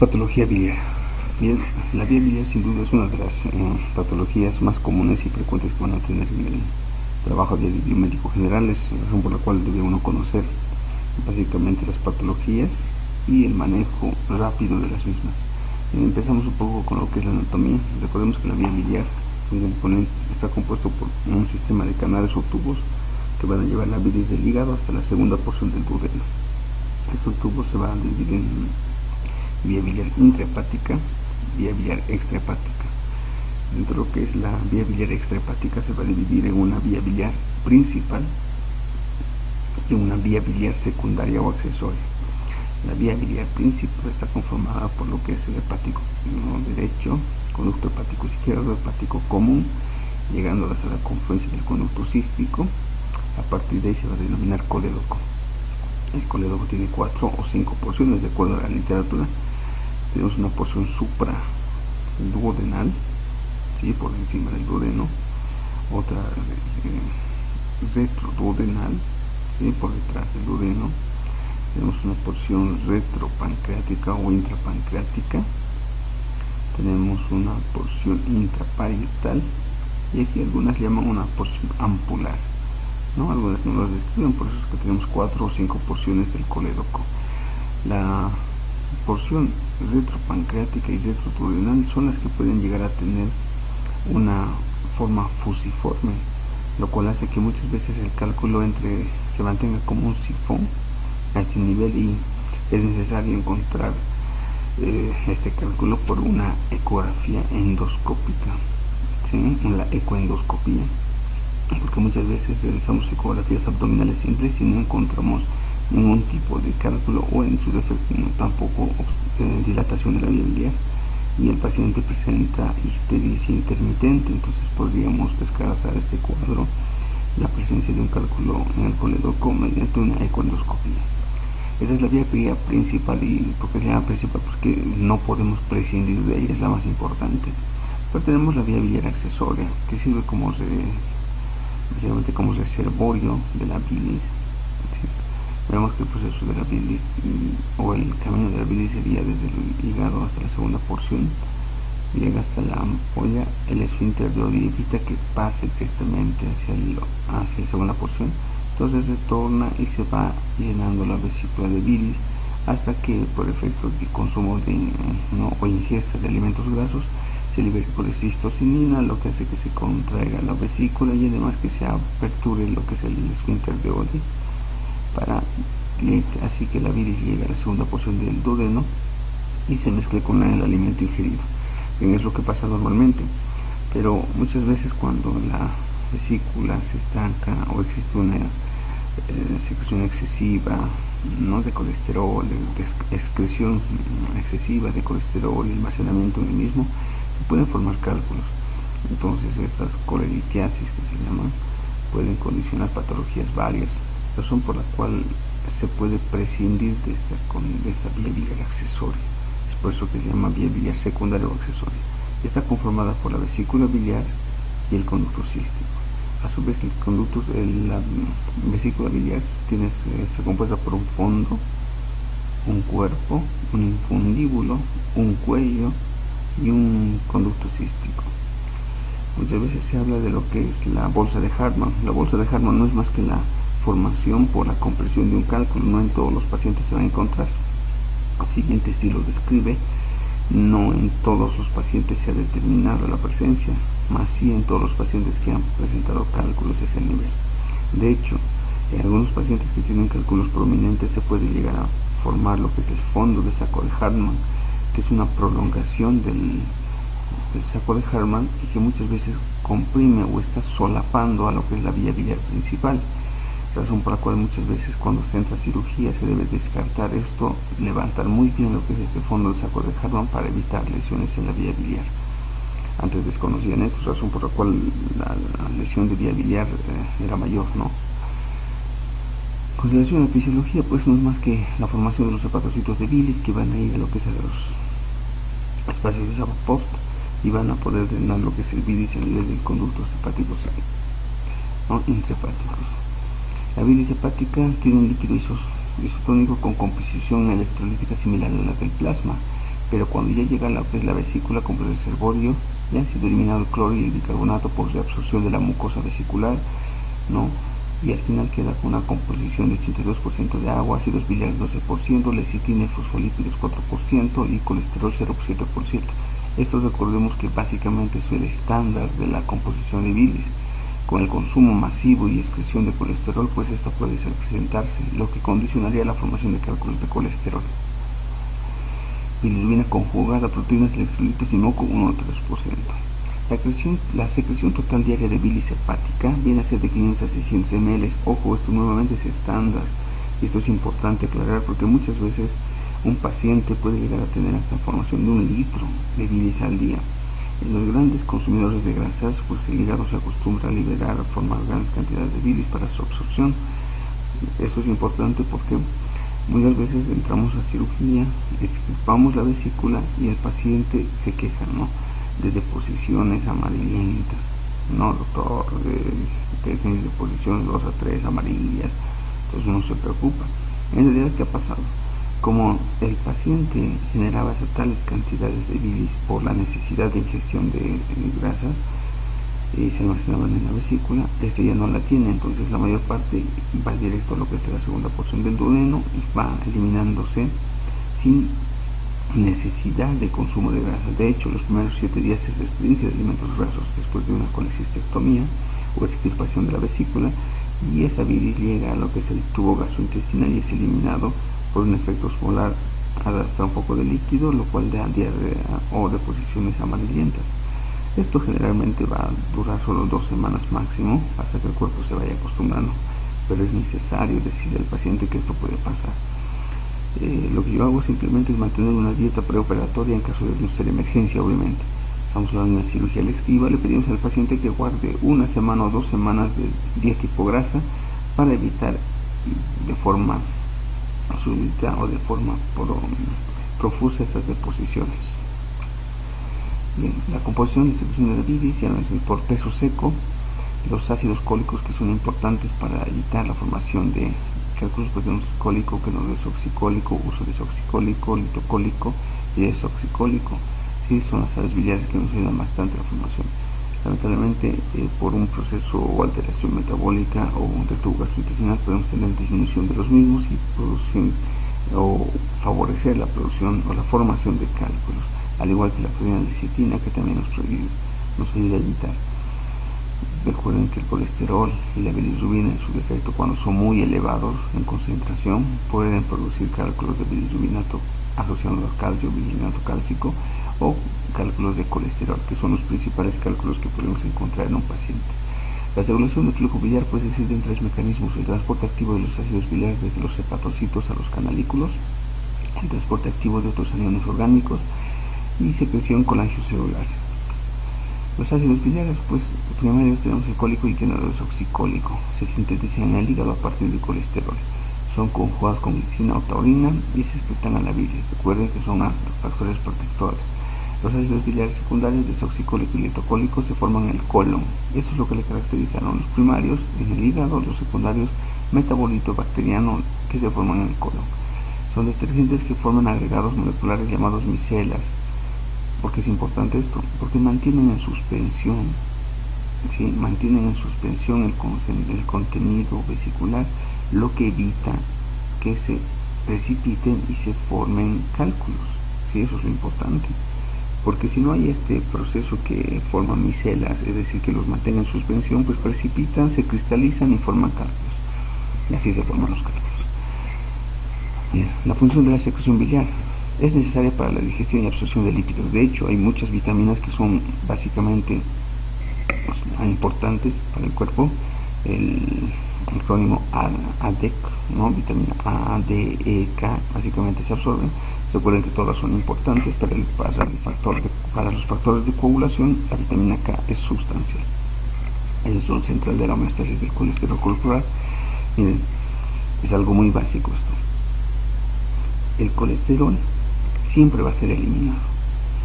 Patología biliar. Bien, la vía biliar sin duda es una de las patologías más comunes y frecuentes que van a tener en el trabajo de biomédico general. Es la razón por la cual debe uno conocer básicamente las patologías y el manejo rápido de las mismas. Empezamos un poco con lo que es la anatomía. Recordemos que la vía biliar está compuesto por un sistema de canales o tubos que van a llevar la bilis del hígado hasta la segunda porción del duodeno. Estos tubos se van a dividir en vía biliar intrahepática, vía biliar extrahepática. Dentro de lo que es la vía biliar extrahepática se va a dividir en una vía biliar principal y una vía biliar secundaria o accesoria. La vía biliar principal está conformada por lo que es el hepático derecho, conducto hepático izquierdo, hepático común, llegando hasta la confluencia del conducto cístico. A partir de ahí se va a denominar colédoco. El colédoco tiene 4 o 5 porciones de acuerdo a la literatura. Tenemos una porción supraduodenal, ¿sí?, por encima del duodeno, otra retroduodenal, ¿sí?, por detrás del duodeno. Tenemos una porción retropancreática o intrapancreática. Tenemos una porción intraparietal y aquí algunas llaman una porción ampular, ¿no? Algunas no las describen, por eso es que tenemos 4 o 5 porciones del colédoco. La porción retropancreática y retroduodenal son las que pueden llegar a tener una forma fusiforme, lo cual hace que muchas veces el cálculo se mantenga como un sifón a este nivel, y es necesario encontrar este cálculo por una ecografía endoscópica, ¿sí?, la ecoendoscopía, porque muchas veces realizamos ecografías abdominales simples y no encontramos ningún tipo de cálculo, o en su defecto tampoco dilatación de la vía biliar, y el paciente presenta ictericia intermitente. Entonces podríamos descartar este cuadro, la presencia de un cálculo en el colédoco, mediante una ecoendoscopía. Esta es la vía biliar principal. ¿Y por qué se llama principal? Porque no podemos prescindir de ella, es la más importante. Pero tenemos la vía biliar accesoria, que sirve básicamente como reservorio de la bilis, ¿sí? Vemos que el proceso de la bilis o el camino de la bilis sería desde el hígado hasta la segunda porción, llega hasta la ampolla, el esfínter de Oddi evita que pase directamente hacia la segunda porción. Entonces se torna y se va llenando la vesícula de bilis hasta que, por efecto de consumo o ingesta de alimentos grasos, se libera colecistocinina, lo que hace que se contraiga la vesícula y además que se aperture lo que es el esfínter de Oddi, así que la bilis llegue a la segunda porción del duodeno y se mezcle con el alimento ingerido. Bien, es lo que pasa normalmente, pero muchas veces cuando la vesícula se estanca o existe una secreción excesiva, ¿no?, de colesterol, de excreción excesiva de colesterol y almacenamiento en el mismo, se pueden formar cálculos. Entonces estas coleritiasis, que se llaman, pueden condicionar patologías varias, razón por la cual se puede prescindir de esta vía biliar accesoria. Es por eso que se llama vía biliar secundaria o accesoria. Está conformada por la vesícula biliar y el conducto cístico. A su vez la vesícula biliar está compuesta por un fondo, un cuerpo, un infundíbulo, un cuello y un conducto cístico. Muchas veces se habla de lo que es la bolsa de Hartmann. La bolsa de Hartmann no es más que la formación por la compresión de un cálculo. No en todos los pacientes se va a encontrar. El siguiente estilo describe: no en todos los pacientes se ha determinado la presencia, más sí en todos los pacientes que han presentado cálculos a ese nivel. De hecho, en algunos pacientes que tienen cálculos prominentes se puede llegar a formar lo que es el fondo de saco de Hartmann, que es una prolongación del saco de Hartmann y que muchas veces comprime o está solapando a lo que es la vía biliar principal, razón por la cual muchas veces cuando se entra a cirugía se debe descartar esto, levantar muy bien lo que es este fondo de saco de Hartmann para evitar lesiones en la vía biliar. Antes desconocían esto, razón por la cual la lesión de vía biliar era mayor, ¿no? Con relación a la fisiología, pues no es más que la formación de los hepatocitos de bilis, que van a ir a lo que es a los espacios de Zappert y van a poder drenar lo que es el bilis a nivel de conductos hepáticos, ¿no?, intrahepáticos. La bilis hepática tiene un líquido isotónico con composición electrolítica similar a la del plasma, pero cuando ya llega a la vesícula con el reservorio, ya ha sido eliminado el cloro y el bicarbonato por reabsorción de la mucosa vesicular, ¿no? Y al final queda con una composición de 82% de agua, ácidos biliares 12%, lecitina y fosfolípidos 4% y colesterol 0,7%. Esto recordemos que básicamente es el estándar de la composición de bilis. Con el consumo masivo y excreción de colesterol, pues esto puede acrecentarse, lo que condicionaría la formación de cálculos de colesterol. Bilirrubina conjugada, proteínas, electrolitos y moco 1 o 3%. La secreción total diaria de bilis hepática viene a ser de 500 a 600 ml. Ojo, esto nuevamente es estándar. Y esto es importante aclarar porque muchas veces un paciente puede llegar a tener hasta formación de 1 litro de bilis al día. En los grandes consumidores de grasas, pues el hígado se acostumbra a liberar, a formar grandes cantidades de bilis para su absorción. Eso es importante porque muchas veces entramos a cirugía, extirpamos la vesícula y el paciente se queja, ¿no?, de deposiciones amarillentas. No, doctor, tiene deposiciones 2 a 3 amarillas. Entonces uno se preocupa. En realidad, ¿qué ha pasado? Como el paciente generaba esas tales cantidades de bilis por la necesidad de ingestión de grasas y se almacenaban en la vesícula, este ya no la tiene, entonces la mayor parte va directo a lo que es la segunda porción del duodeno y va eliminándose sin necesidad de consumo de grasa. De hecho, los primeros 7 días se restringe de alimentos grasos después de una colecistectomía o extirpación de la vesícula, y esa bilis llega a lo que es el tubo gastrointestinal y es eliminado por un efecto osmolar, arrastra un poco de líquido, lo cual da diarrea o deposiciones amarillentas. Esto generalmente va a durar solo 2 semanas máximo, hasta que el cuerpo se vaya acostumbrando, pero es necesario decirle al paciente que esto puede pasar. Lo que yo hago simplemente es mantener una dieta preoperatoria en caso de no ser emergencia, obviamente. Estamos hablando de una cirugía electiva, le pedimos al paciente que guarde 1 semana o 2 semanas de dieta hipograsa para evitar de forma súbita o de forma profusa estas deposiciones. Bien, la composición y secreción de la bilis, ya por peso seco, los ácidos cólicos que son importantes para evitar la formación de cálculos, pues tenemos cólico, que no es desoxicólico, uso desoxicólico, litocólico y desoxicólico. Sí, son las sales biliares que nos ayudan bastante a la formación. Lamentablemente, por un proceso o alteración metabólica o de tubo gastrointestinal podemos tener disminución de los mismos y producción o favorecer la producción o la formación de cálculos, al igual que la proteína lecitina, que también nos ayuda a evitar. Recuerden que el colesterol y la bilirrubina, en su defecto, cuando son muy elevados en concentración, pueden producir cálculos de bilirrubinato asociados al calcio, bilirrubinato cálcico, o cálculos de colesterol, que son los principales cálculos que podemos encontrar en un paciente. La regulación del flujo biliar, pues, existen 3 mecanismos: el transporte activo de los ácidos biliares desde los hepatocitos a los canalículos, el transporte activo de otros aniones orgánicos y secreción colangiocelular. Los ácidos biliares, pues, primarios tenemos el cólico y el desoxicólico. Se sintetizan en el hígado a partir del colesterol. Son conjugados con glicina o taurina y se excretan a la bilis. Recuerden que son factores protectores. Los ácidos biliares secundarios, desoxicólico y litocólico, se forman en el colon. Eso es lo que le caracterizaron los primarios en el hígado, los secundarios metabolito bacteriano que se forman en el colon. Son detergentes que forman agregados moleculares llamados micelas. ¿Por qué es importante esto? Porque mantienen en suspensión, ¿sí? Mantienen en suspensión el contenido vesicular, lo que evita que se precipiten y se formen cálculos. ¿Sí? Eso es lo importante. Porque si no hay este proceso que forma micelas, es decir, que los mantenga en suspensión, pues precipitan, se cristalizan y forman cálculos. Y así se forman los cálculos. Bien, la función de la secreción biliar es necesaria para la digestión y absorción de lípidos. De hecho, hay muchas vitaminas que son básicamente importantes para el cuerpo. El acrónimo ADEK, ¿no? Vitamina A, D, E, K, básicamente se absorben. Recuerden que todas son importantes para los factores de coagulación. La vitamina K es sustancial. Es el rol central de la homeostasis del colesterol corporal. Miren, es algo muy básico esto. El colesterol siempre va a ser eliminado,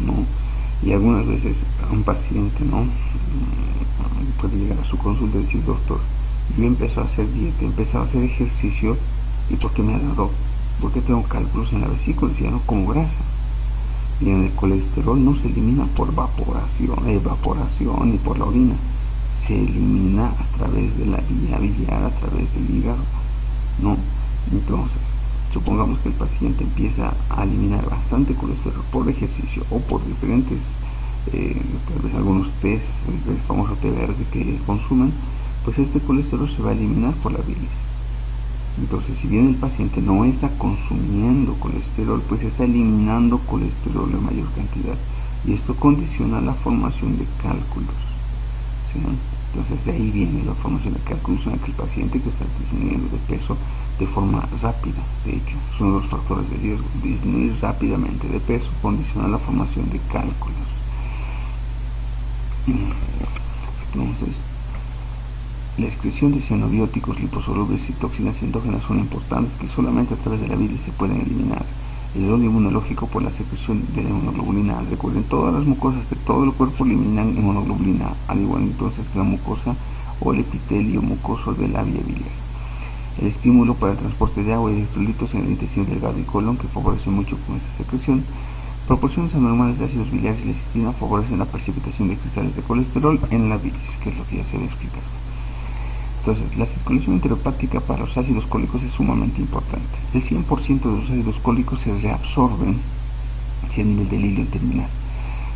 ¿no? Y algunas veces a un paciente, ¿no?, puede llegar a su consulta y decir: doctor, yo empiezo a hacer dieta, empiezo a hacer ejercicio, ¿y por qué me ha dado? ¿Por qué tengo cálculos en la vesícula si ya no como grasa? Bien, el colesterol no se elimina por evaporación y por la orina, se elimina a través de la vía biliar, a través del hígado, ¿no? Entonces, supongamos que el paciente empieza a eliminar bastante colesterol por ejercicio o por diferentes, tal vez algunos test, el famoso té verde que consumen, pues este colesterol se va a eliminar por la bilis. Entonces, si bien el paciente no está consumiendo colesterol, pues está eliminando colesterol en mayor cantidad, y esto condiciona la formación de cálculos, ¿sí? Entonces, de ahí viene la formación de cálculos en aquel paciente que está disminuyendo de peso de forma rápida. De hecho, es uno de los factores de riesgo. Disminuir rápidamente de peso condiciona la formación de cálculos. Entonces, la excreción de cianobióticos, liposolubles y toxinas endógenas son importantes que solamente a través de la bilis se pueden eliminar. El rol inmunológico por la secreción de la inmunoglobulina. Recuerden, todas las mucosas de todo el cuerpo eliminan inmunoglobulina, al igual entonces que la mucosa o el epitelio mucoso de la vía biliar. El estímulo para el transporte de agua y electrolitos en el intestino delgado y colon, que favorece mucho con esta secreción. Proporciones anormales de ácidos biliares y lecitina favorecen la precipitación de cristales de colesterol en la bilis, que es lo que ya se había explicado. Entonces, la circulación enteropática para los ácidos cólicos es sumamente importante. El 100% de los ácidos cólicos se reabsorben si a nivel del hilo terminal.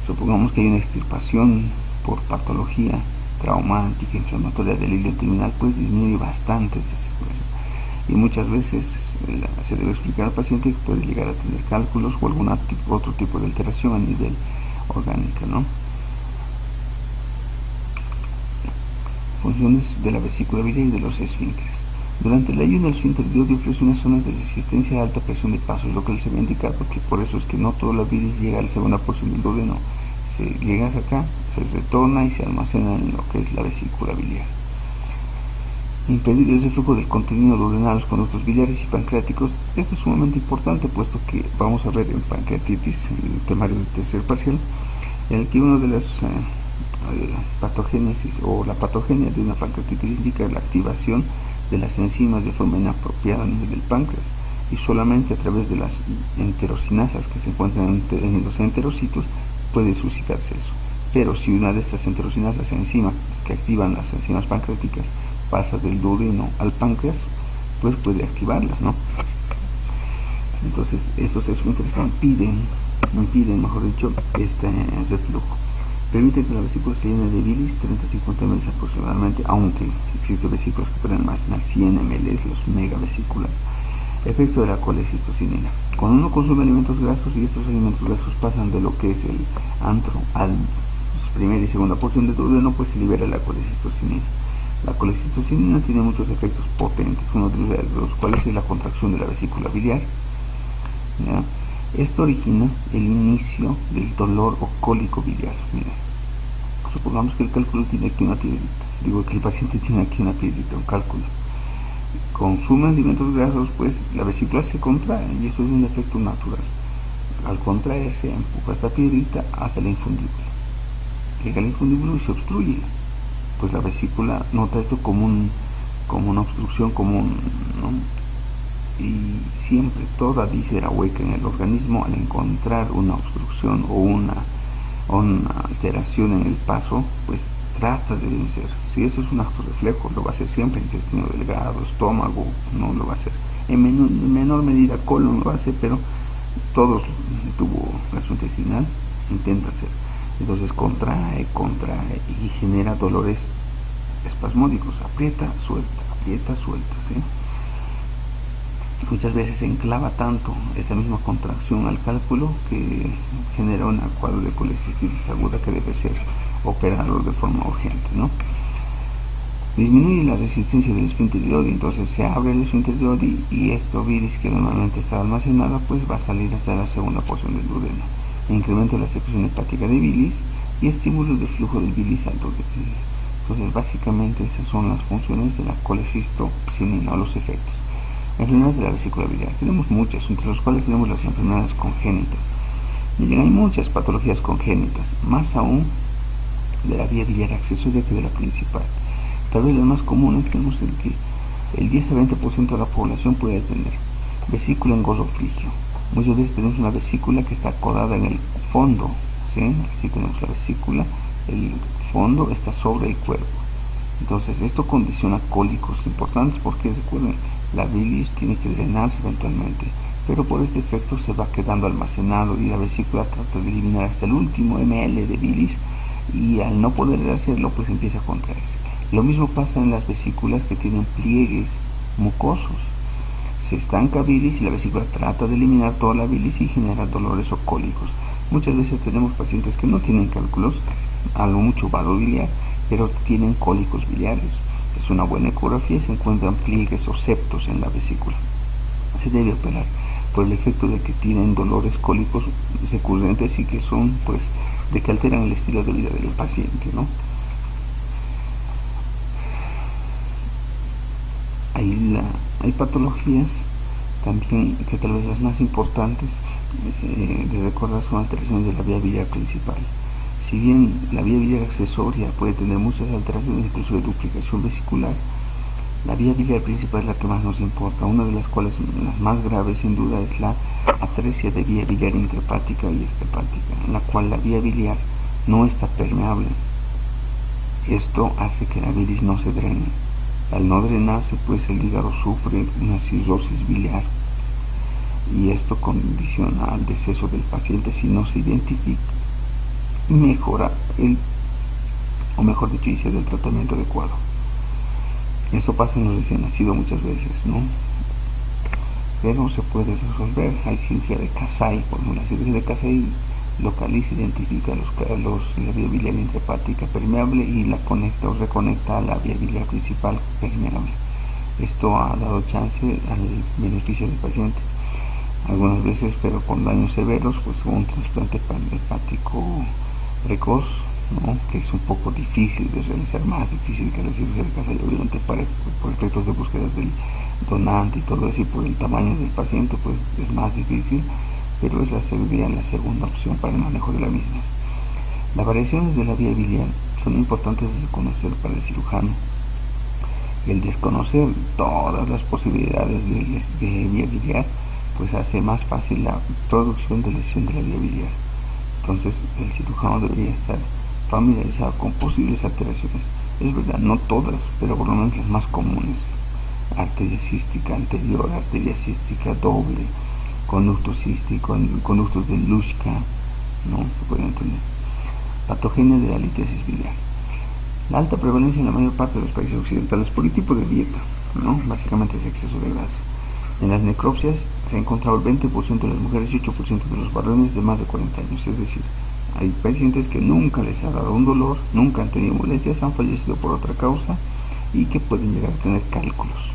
Supongamos que hay una extirpación por patología traumática, inflamatoria del hilo terminal, pues disminuye bastante esta circulación. Y muchas veces se debe explicar al paciente que puede llegar a tener cálculos o algún otro tipo de alteración a nivel orgánico, ¿no? Funciones de la vesícula biliar y de los esfínteres. Durante el ayuno, el esfínter diodio ofrece una zona de resistencia a alta presión de paso, lo que les había indicado, que por eso es que no toda la bilis llega a la segunda porción del duodeno. Se llega hasta acá, se retorna y se almacena en lo que es la vesícula biliar. Impedir el reflujo del contenido duodenal a los conductos biliares y pancreáticos. Esto es sumamente importante, puesto que vamos a ver en pancreatitis, en el temario del tercer parcial, en el que uno de las patogénesis o la patogenia de una pancreatitis indica la activación de las enzimas de forma inapropiada a nivel del páncreas, y solamente a través de las enterocinasas que se encuentran en los enterocitos puede suscitarse eso. Pero si una de estas enterocinasas, enzimas que activan las enzimas pancreáticas, pasa del duodeno al páncreas, pues puede activarlas, ¿no? Entonces estos esfínteres impiden, mejor dicho, este reflujo. Permite que la vesícula se llene de bilis 30-50 ml aproximadamente, aunque existen vesículas que pueden más 100 ml, los megavesículas. Efecto de la colecistocinina. Cuando uno consume alimentos grasos y estos alimentos grasos pasan de lo que es el antro a la primera y segunda porción de duodeno, pues se libera la colecistocinina. La colecistocinina tiene muchos efectos potentes, uno de los cuales es la contracción de la vesícula biliar, ¿ya? Esto origina el inicio del dolor o cólico biliar. Mira, supongamos que el cálculo tiene aquí una piedrita, digo que el paciente tiene aquí una piedrita, un cálculo. Consume alimentos grasos, pues la vesícula se contrae, y eso es un efecto natural. Al contraerse, empuja esta piedrita hasta el infundíbulo. Llega al infundíbulo y se obstruye. Pues la vesícula nota esto como una obstrucción común, ¿no? Y siempre toda víscera hueca en el organismo, al encontrar una obstrucción o una alteración en el paso, pues trata de vencer. Si eso es un acto reflejo, lo va a hacer siempre. Intestino delgado, estómago, no lo va a hacer. En menor medida colon lo hace, pero todo tubo gastrointestinal intenta hacer. Entonces contrae y genera dolores espasmódicos, aprieta, suelta, ¿sí? Muchas veces se enclava tanto esa misma contracción al cálculo que genera un cuadro de colecistitis aguda que debe ser operado de forma urgente, ¿no? Disminuye la resistencia del esfínter de Oddi, entonces se abre el esfínter de Oddi y esto bilis que normalmente está almacenada pues va a salir hasta la segunda porción del duodeno. Incremento la secreción hepática de bilis y estímulo del flujo del bilis al duodeno. Entonces básicamente esas son las funciones de la colecistocinina o los efectos. Enfermedades de la vesícula biliar. Tenemos muchas, entre las cuales tenemos las enfermedades congénitas. Miren, hay muchas patologías congénitas, más aún de la vía biliar accesoria que de la principal. Tal vez las más comunes tenemos el 10 a 20% de la población puede tener vesícula engorrofrígeo, Muchas veces tenemos una vesícula que está acodada en el fondo, ¿sí? Aquí tenemos la vesícula, el fondo está sobre el cuerpo. Entonces esto condiciona cólicos importantes porque recuerden, la bilis tiene que drenarse eventualmente, pero por este efecto se va quedando almacenado y la vesícula trata de eliminar hasta el último ml de bilis y al no poder hacerlo pues empieza a contraerse. Lo mismo pasa en las vesículas que tienen pliegues mucosos. Se estanca bilis y la vesícula trata de eliminar toda la bilis y genera dolores o cólicos. Muchas veces tenemos pacientes que no tienen cálculos, algo mucho vado biliar, pero tienen cólicos biliares. Es una buena ecografía y se encuentran pliegues o septos en la vesícula. Se debe operar por el efecto de que tienen dolores cólicos recurrentes y que son pues de que alteran el estilo de vida del paciente, ¿no? Hay patologías también que tal vez las más importantes de recordar son alteraciones de la vía biliar principal. Si bien la vía biliar accesoria puede tener muchas alteraciones, incluso de duplicación vesicular, la vía biliar principal es la que más nos importa, una de las cuales, las más graves sin duda, es la atresia de vía biliar intrahepática y extrahepática, en la cual la vía biliar no está permeable. Esto hace que la bilis no se drene. Al no drenarse, pues el hígado sufre una cirrosis biliar y esto condiciona al deceso del paciente si no se identifica y mejora o mejor dicho, inicia el tratamiento adecuado. Eso pasa en los recién nacidos muchas veces, ¿no? Pero se puede resolver. Hay cirugía de Kasai, por ejemplo, la cirugía de Kasai localiza, identifica la vía biliar intrahepática permeable y la conecta o reconecta a la vía biliar principal permeable. Esto ha dado chance al beneficio del paciente. Algunas veces, pero con daños severos, pues un trasplante hepático precoz, ¿no? Que es un poco difícil de realizar, más difícil que la cirugía de Kasai, obviamente por efectos de búsqueda del donante y todo eso, y por el tamaño del paciente, pues es más difícil, pero es la segunda opción para el manejo de la misma. Las variaciones de la vía biliar son importantes de conocer para el cirujano. El desconocer todas las posibilidades de vía biliar pues hace más fácil la producción de lesión de la vía biliar. Entonces el cirujano debería estar familiarizado con posibles alteraciones. Es verdad, no todas, pero por lo menos las más comunes: arteria cística anterior, arteria cística doble, conducto cístico, conductos de Luschka, ¿no? Se puede entender. Patogenia de la litiasis biliar. La alta prevalencia en la mayor parte de los países occidentales por el tipo de dieta, ¿no? Básicamente es exceso de grasa. En las necropsias se ha encontrado el 20% de las mujeres y 8% de los varones de más de 40 años, es decir, hay pacientes que nunca les ha dado un dolor, nunca han tenido molestias, han fallecido por otra causa y que pueden llegar a tener cálculos.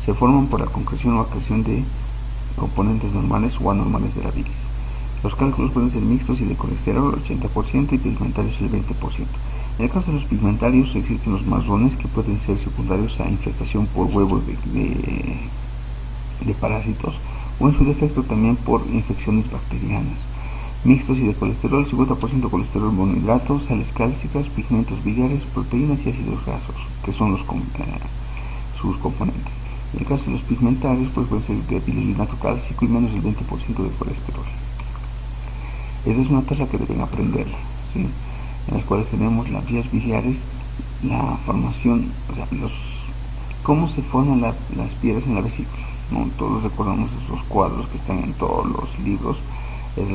Se forman por la concreción o acreción de componentes normales o anormales de la bilis. Los cálculos pueden ser mixtos y de colesterol el 80% y pigmentarios el 20%. En el caso de los pigmentarios existen los marrones que pueden ser secundarios a infestación por huevos de parásitos o en su defecto también por infecciones bacterianas. Mixtos y de colesterol, 50% colesterol monohidrato, sales cálcicas, pigmentos biliares, proteínas y ácidos grasos, que son sus componentes. En el caso de los pigmentarios, pues puede ser de bilirubinato cálcico y menos del 20% de colesterol. Esta es una tabla que deben aprenderla, ¿sí? En las cuales tenemos las vías biliares, la formación, o sea, cómo se forman las piedras en la vesícula, ¿no? Todos recordamos esos cuadros que están en todos los libros. Es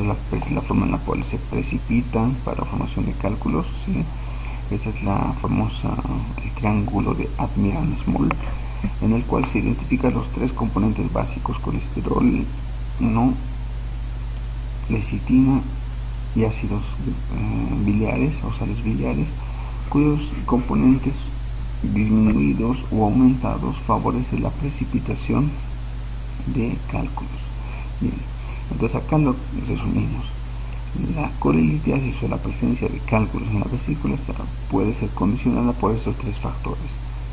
la forma en la cual se precipitan para la formación de cálculos, ¿sí? Esa es la famosa, el triángulo de Admiral-Small, en el cual se identifican los tres componentes básicos: colesterol, ¿no?, lecitina y ácidos biliares o sales biliares, cuyos componentes disminuidos o aumentados favorecen la precipitación de cálculos. Bien, entonces acá lo resumimos. La colelitiasis o la presencia de cálculos en la vesícula puede ser condicionada por estos tres factores,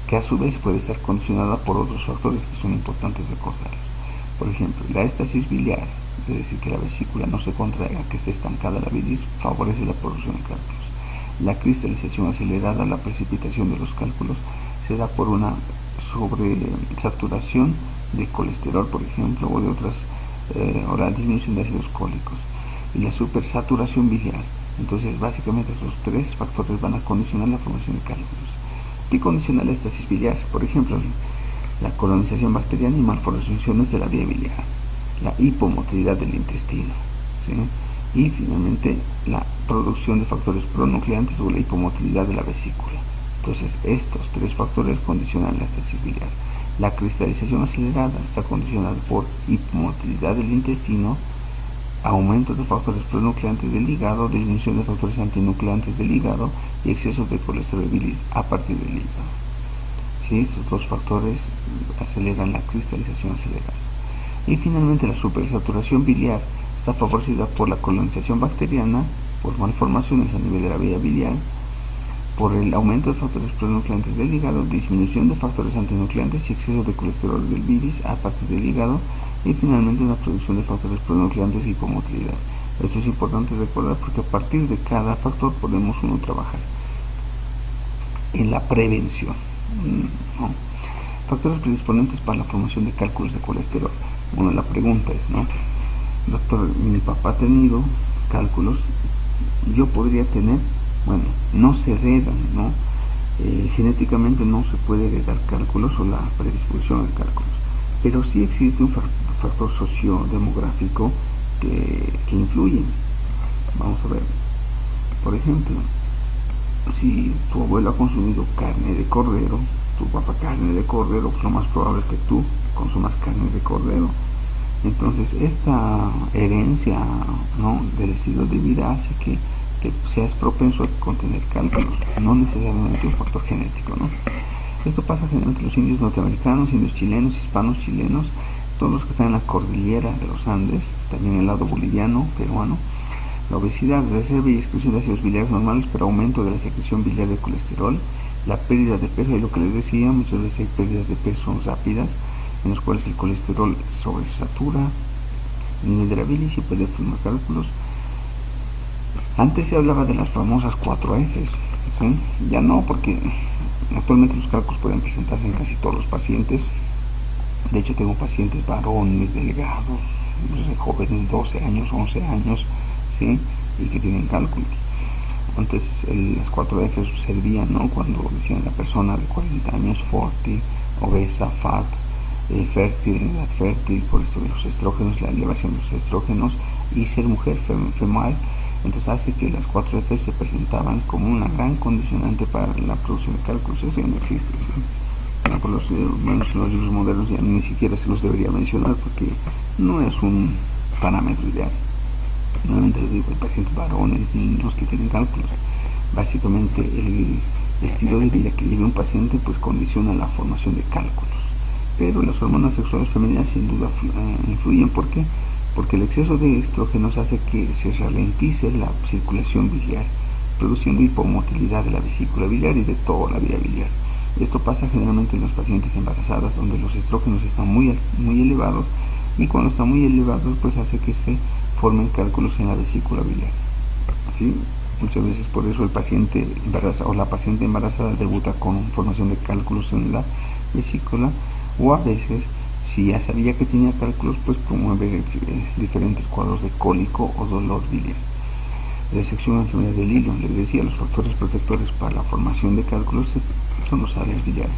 que a su vez puede estar condicionada por otros factores que son importantes recordarlos. Por ejemplo, la éstasis biliar, es decir, que la vesícula no se contraiga, que esté estancada la bilis, favorece la producción de cálculos. La cristalización acelerada, la precipitación de los cálculos, se da por una sobresaturación de colesterol, por ejemplo, o de otras o la disminución de ácidos cólicos y la supersaturación biliar. Entonces básicamente estos tres factores van a condicionar la formación de cálculos. ¿Qué condiciona la estasis biliar? Por ejemplo, la colonización bacteriana y malformaciones de la vía biliar, la hipomotilidad del intestino, ¿sí? Y finalmente la producción de factores pronucleantes o la hipomotilidad de la vesícula. Entonces estos tres factores condicionan la estasis biliar. La cristalización acelerada está condicionada por hipomotilidad del intestino, aumento de factores pronucleantes del hígado, disminución de factores antinucleantes del hígado y exceso de colesterol bilis a partir del hígado. ¿Sí? Estos dos factores aceleran la cristalización acelerada. Y finalmente la supersaturación biliar está favorecida por la colonización bacteriana, por malformaciones a nivel de la vía biliar, por el aumento de factores pronucleantes del hígado, disminución de factores antinucleantes y exceso de colesterol del bilis a partir del hígado, y finalmente una producción de factores pronucleantes y hipomotilidad. Esto es importante recordar porque a partir de cada factor podemos uno trabajar en la prevención, ¿no? Factores predisponentes para la formación de cálculos de colesterol. Bueno, la pregunta es, ¿no? Doctor, mi papá ha tenido cálculos, yo podría tener. Bueno, no se heredan, ¿no? Genéticamente no se puede heredar cálculos o la predisposición a cálculos, pero sí existe un factor sociodemográfico que influye. Vamos a ver, por ejemplo, si tu abuelo ha consumido carne de cordero, tu papá carne de cordero, pues lo más probable es que tú consumas carne de cordero. Entonces esta herencia, ¿no?, del estilo de vida hace que seas propenso a contener cálculos, no necesariamente un factor genético, ¿no? Esto pasa generalmente en los indios norteamericanos, indios chilenos, hispanos chilenos, todos los que están en la cordillera de los Andes, también el lado boliviano, peruano. La obesidad, reserva y excreción de ácidos biliares normales, pero aumento de la secreción biliar de colesterol, la pérdida de peso, y lo que les decía, muchas veces hay pérdidas de peso rápidas, en las cuales el colesterol sobresatura el nivel de la bilis y puede formar cálculos. Antes se hablaba de las famosas 4 Fs, ¿sí? Ya no, porque actualmente los cálculos pueden presentarse en casi todos los pacientes. De hecho tengo pacientes varones, delgados, jóvenes de 12 años, 11 años, ¿sí?, y que tienen cálculos. Antes las 4 Fs servían, ¿no?, cuando decían la persona de 40 años, 40, obesa, fat, fértil, en edad fértil, por esto de los estrógenos, la elevación de los estrógenos, y ser mujer, female. Entonces hace que las 4 Fs se presentaban como una gran condicionante para la producción de cálculos. Eso ya no existe, ¿sí? Por los libros modernos ya ni siquiera se los debería mencionar porque no es un parámetro ideal. Nuevamente les digo, hay pacientes varones, niños que tienen cálculos. Básicamente el estilo de vida que lleve un paciente pues condiciona la formación de cálculos. Pero las hormonas sexuales femeninas sin duda influyen. ¿Por qué? Porque el exceso de estrógenos hace que se ralentice la circulación biliar, produciendo hipomotilidad de la vesícula biliar y de toda la vía biliar. Esto pasa generalmente en los pacientes embarazadas, donde los estrógenos están muy elevados, y cuando están muy elevados pues hace que se formen cálculos en la vesícula biliar, ¿sí? Muchas veces por eso el paciente embarazado o la paciente embarazada debuta con formación de cálculos en la vesícula, o a veces, si ya sabía que tenía cálculos, pues promueve diferentes cuadros de cólico o dolor biliar. Resección o enfermedad del hilo. Les decía, los factores protectores para la formación de cálculos son los sales biliares.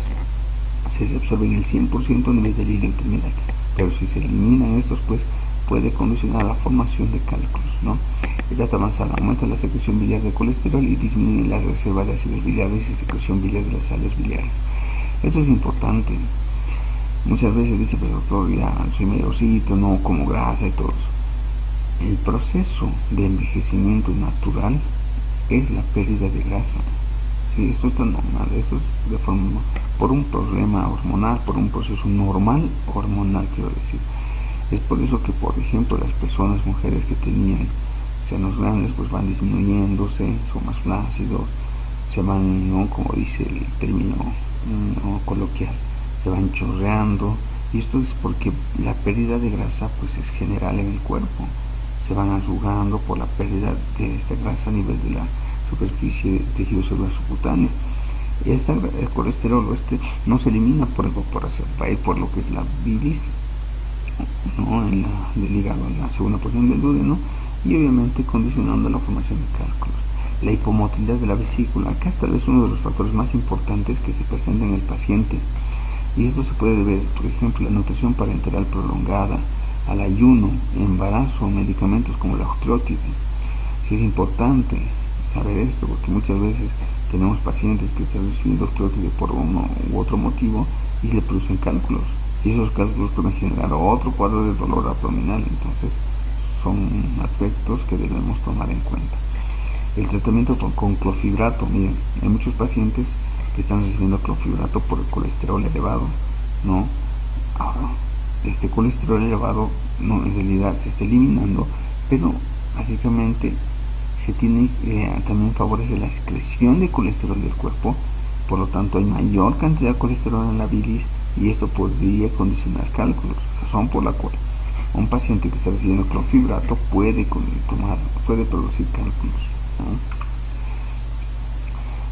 Se absorben el 100% a nivel del hilo terminal, pero si se eliminan estos, pues puede condicionar la formación de cálculos, ¿no? Edad avanzada, aumenta la secreción biliar de colesterol y disminuye la reserva de ácidos biliares y secreción biliar de las sales biliares. Eso es importante. Muchas veces dice, pero doctor, ya soy mayorcito, no como grasa y todo eso. El proceso de envejecimiento natural es la pérdida de grasa. Sí, esto está normal, esto es de forma, por un problema hormonal, por un proceso normal hormonal, quiero decir. Es por eso que, por ejemplo, las personas, mujeres que tenían senos grandes, pues van disminuyéndose, son más flácidos, se van, ¿no?, como dice el término, ¿no?, coloquial, se van chorreando, y esto es porque la pérdida de grasa pues es general en el cuerpo, se van arrugando por la pérdida de esta grasa a nivel de la superficie de tejido celular subcutáneo. El colesterol no se elimina por evaporación, va a ir por lo que es la bilis, ¿no?, del hígado en la segunda porción del duodeno, y obviamente condicionando la formación de cálculos. La hipomotilidad de la vesícula, que es tal vez uno de los factores más importantes que se presenta en el paciente, y esto se puede deber, por ejemplo, a la nutrición parenteral prolongada, al ayuno, embarazo, medicamentos como la octreotide. Sí es importante saber esto, porque muchas veces tenemos pacientes que están recibiendo octreotide por uno u otro motivo y le producen cálculos, y esos cálculos pueden generar otro cuadro de dolor abdominal. Entonces son aspectos que debemos tomar en cuenta. El tratamiento con clorfibrato, miren, hay muchos pacientes que están recibiendo clorfibrato por el colesterol elevado, ¿no? Ahora, este colesterol elevado no, en realidad se está eliminando, pero básicamente se tiene también favorece la excreción de colesterol del cuerpo, por lo tanto hay mayor cantidad de colesterol en la bilis, y esto podría condicionar cálculos, razón por la cual un paciente que está recibiendo clorfibrato puede producir cálculos, ¿no?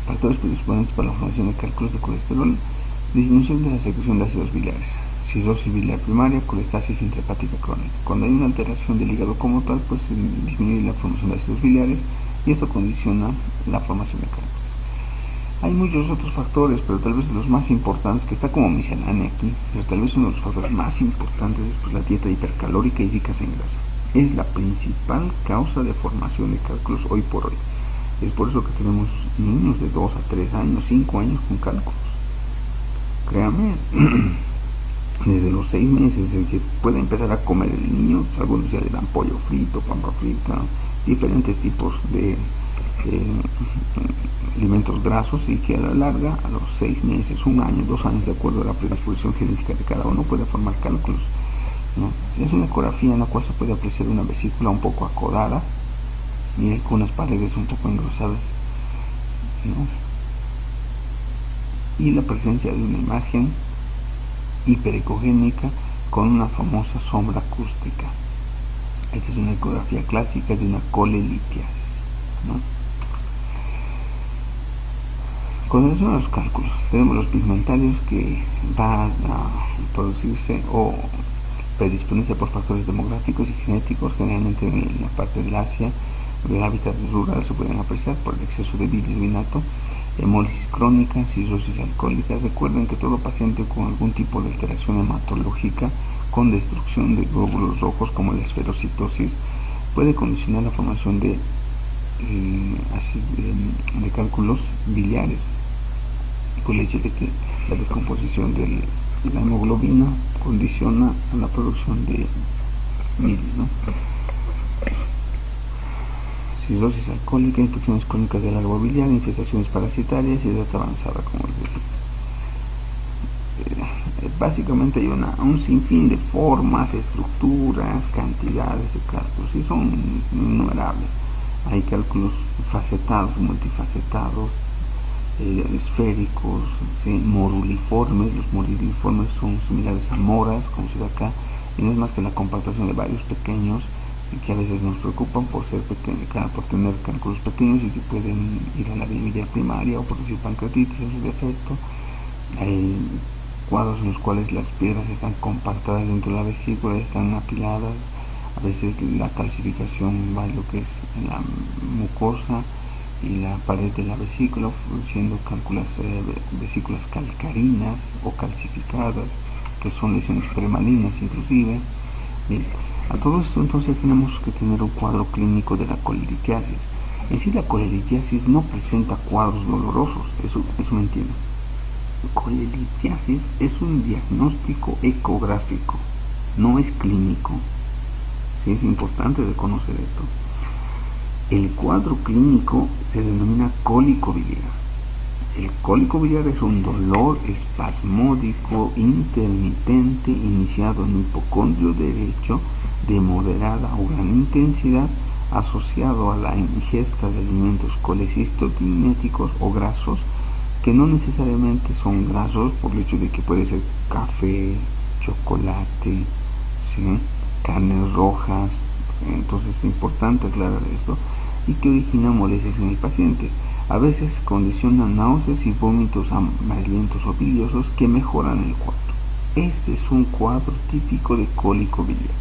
Factores predisponentes para la formación de cálculos de colesterol: disminución de la secreción de ácidos biliares, cirrosis biliar primaria, colestasis intrahepática crónica. Cuando hay una alteración del hígado como tal, pues se disminuye la formación de ácidos biliares, y esto condiciona la formación de cálculos. Hay muchos otros factores, pero tal vez los más importantes, que está como miscelánea aquí, pero tal vez uno de los factores más importantes es pues la dieta hipercalórica y ricas en grasa. Es la principal causa de formación de cálculos hoy por hoy. Es por eso que tenemos niños de 2 a 3 años, 5 años con cálculos. Créanme, desde los 6 meses, desde que puede empezar a comer el niño, algunos ya le dan pollo frito, papa frita, diferentes tipos de alimentos grasos, y que a la larga, a los 6 meses, 1 año, 2 años, de acuerdo a la predisposición genética de cada uno, puede formar cálculos, ¿no? Es una ecografía en la cual se puede apreciar una vesícula un poco acodada, y con unas paredes un poco engrosadas, ¿no?, y la presencia de una imagen hiperecogénica con una famosa sombra acústica. Esta es una ecografía clásica de una colelitiasis, ¿no? Con relación a los cálculos, tenemos los pigmentarios, que van a producirse o predisponerse por factores demográficos y genéticos, generalmente en la parte del Asia, del hábitat rural, se pueden apreciar por el exceso de bilirubinato, hemólisis crónica, cirrosis alcohólica. Recuerden que todo paciente con algún tipo de alteración hematológica con destrucción de glóbulos rojos, como la esferocitosis, puede condicionar la formación de cálculos biliares, por el hecho de que la descomposición de la hemoglobina condiciona a la producción de bilis, ¿no? Cirrosis alcohólica, infecciones crónicas del árbol biliar, infestaciones parasitarias y edad avanzada, como les decía. Básicamente hay un sinfín de formas, estructuras, cantidades de cálculos, y son innumerables. Hay cálculos facetados, multifacetados, esféricos, ¿sí?, moruliformes. Los moruliformes son similares a moras, como se ve acá, y no es más que la compactación de varios pequeños, y que a veces nos preocupan por tener cálculos pequeños y que pueden ir a la biliar primaria o producir pancreatitis en su defecto. Hay cuadros en los cuales las piedras están compactadas dentro de la vesícula, están apiladas. A veces la calcificación va en lo que es en la mucosa y la pared de la vesícula, produciendo vesículas calcarinas o calcificadas, que son lesiones premalignas inclusive. Bien, a todo esto entonces tenemos que tener un cuadro clínico de la colelitiasis. En sí, la colelitiasis no presenta cuadros dolorosos, eso me entienden. Colelitiasis es un diagnóstico ecográfico, no es clínico. Sí, es importante reconocer esto. El cuadro clínico se denomina cólico biliar. El cólico biliar es un dolor espasmódico intermitente iniciado en hipocondrio derecho de moderada o gran intensidad, asociado a la ingesta de alimentos colecistomiméticos o grasos, que no necesariamente son grasos por el hecho de que puede ser café, chocolate, ¿sí?, carnes rojas. Entonces es importante aclarar esto, y que origina molestias en el paciente. A veces condiciona náuseas y vómitos amarillentos o biliosos que mejoran el cuadro. Este es un cuadro típico de cólico biliar.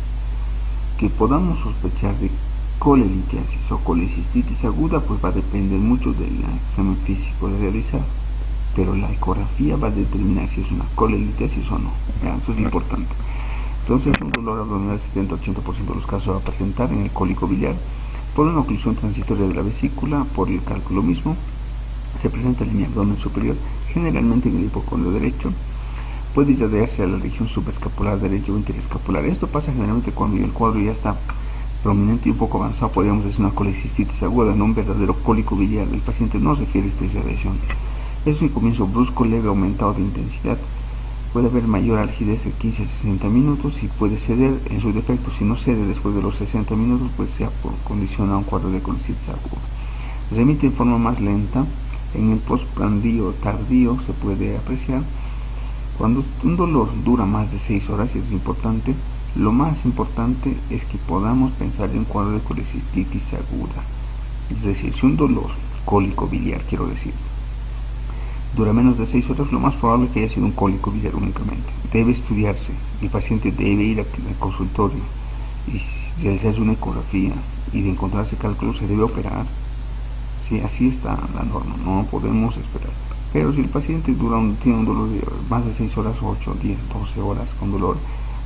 Que podamos sospechar de colelitiasis o colecistitis aguda, pues va a depender mucho del examen físico de realizar, pero la ecografía va a determinar si es una colelitiasis o no. Eso es importante. Entonces, un dolor abdominal 70-80% de los casos va a presentar en el cólico biliar por una oclusión transitoria de la vesícula, por el cálculo mismo. Se presenta en mi abdomen superior, generalmente en el hipocondrio derecho. Puede irradiarse a la región subescapular derecha o interescapular. Esto pasa generalmente cuando el cuadro ya está prominente y un poco avanzado, podríamos decir una colecistitis aguda, no un verdadero cólico biliar. El paciente no refiere a esta irradiación. Es un comienzo brusco, leve, aumentado de intensidad. Puede haber mayor algidez de 15 a 60 minutos y puede ceder en su defecto. Si no cede después de los 60 minutos, pues sea por condición a un cuadro de colecistitis aguda. Remite en forma más lenta. En el postprandio tardío se puede apreciar. Cuando un dolor dura más de 6 horas, y es importante, lo más importante es que podamos pensar en un cuadro de colecistitis aguda. Es decir, si un dolor cólico biliar, quiero decir, dura menos de 6 horas, lo más probable es que haya sido un cólico biliar únicamente. Debe estudiarse, el paciente debe ir al consultorio y si realizarse una ecografía y de encontrarse cálculo se debe operar. Sí, así está la norma, no podemos esperar. Pero si el paciente tiene un dolor de más de 6 horas, 8, 10, 12 horas con dolor,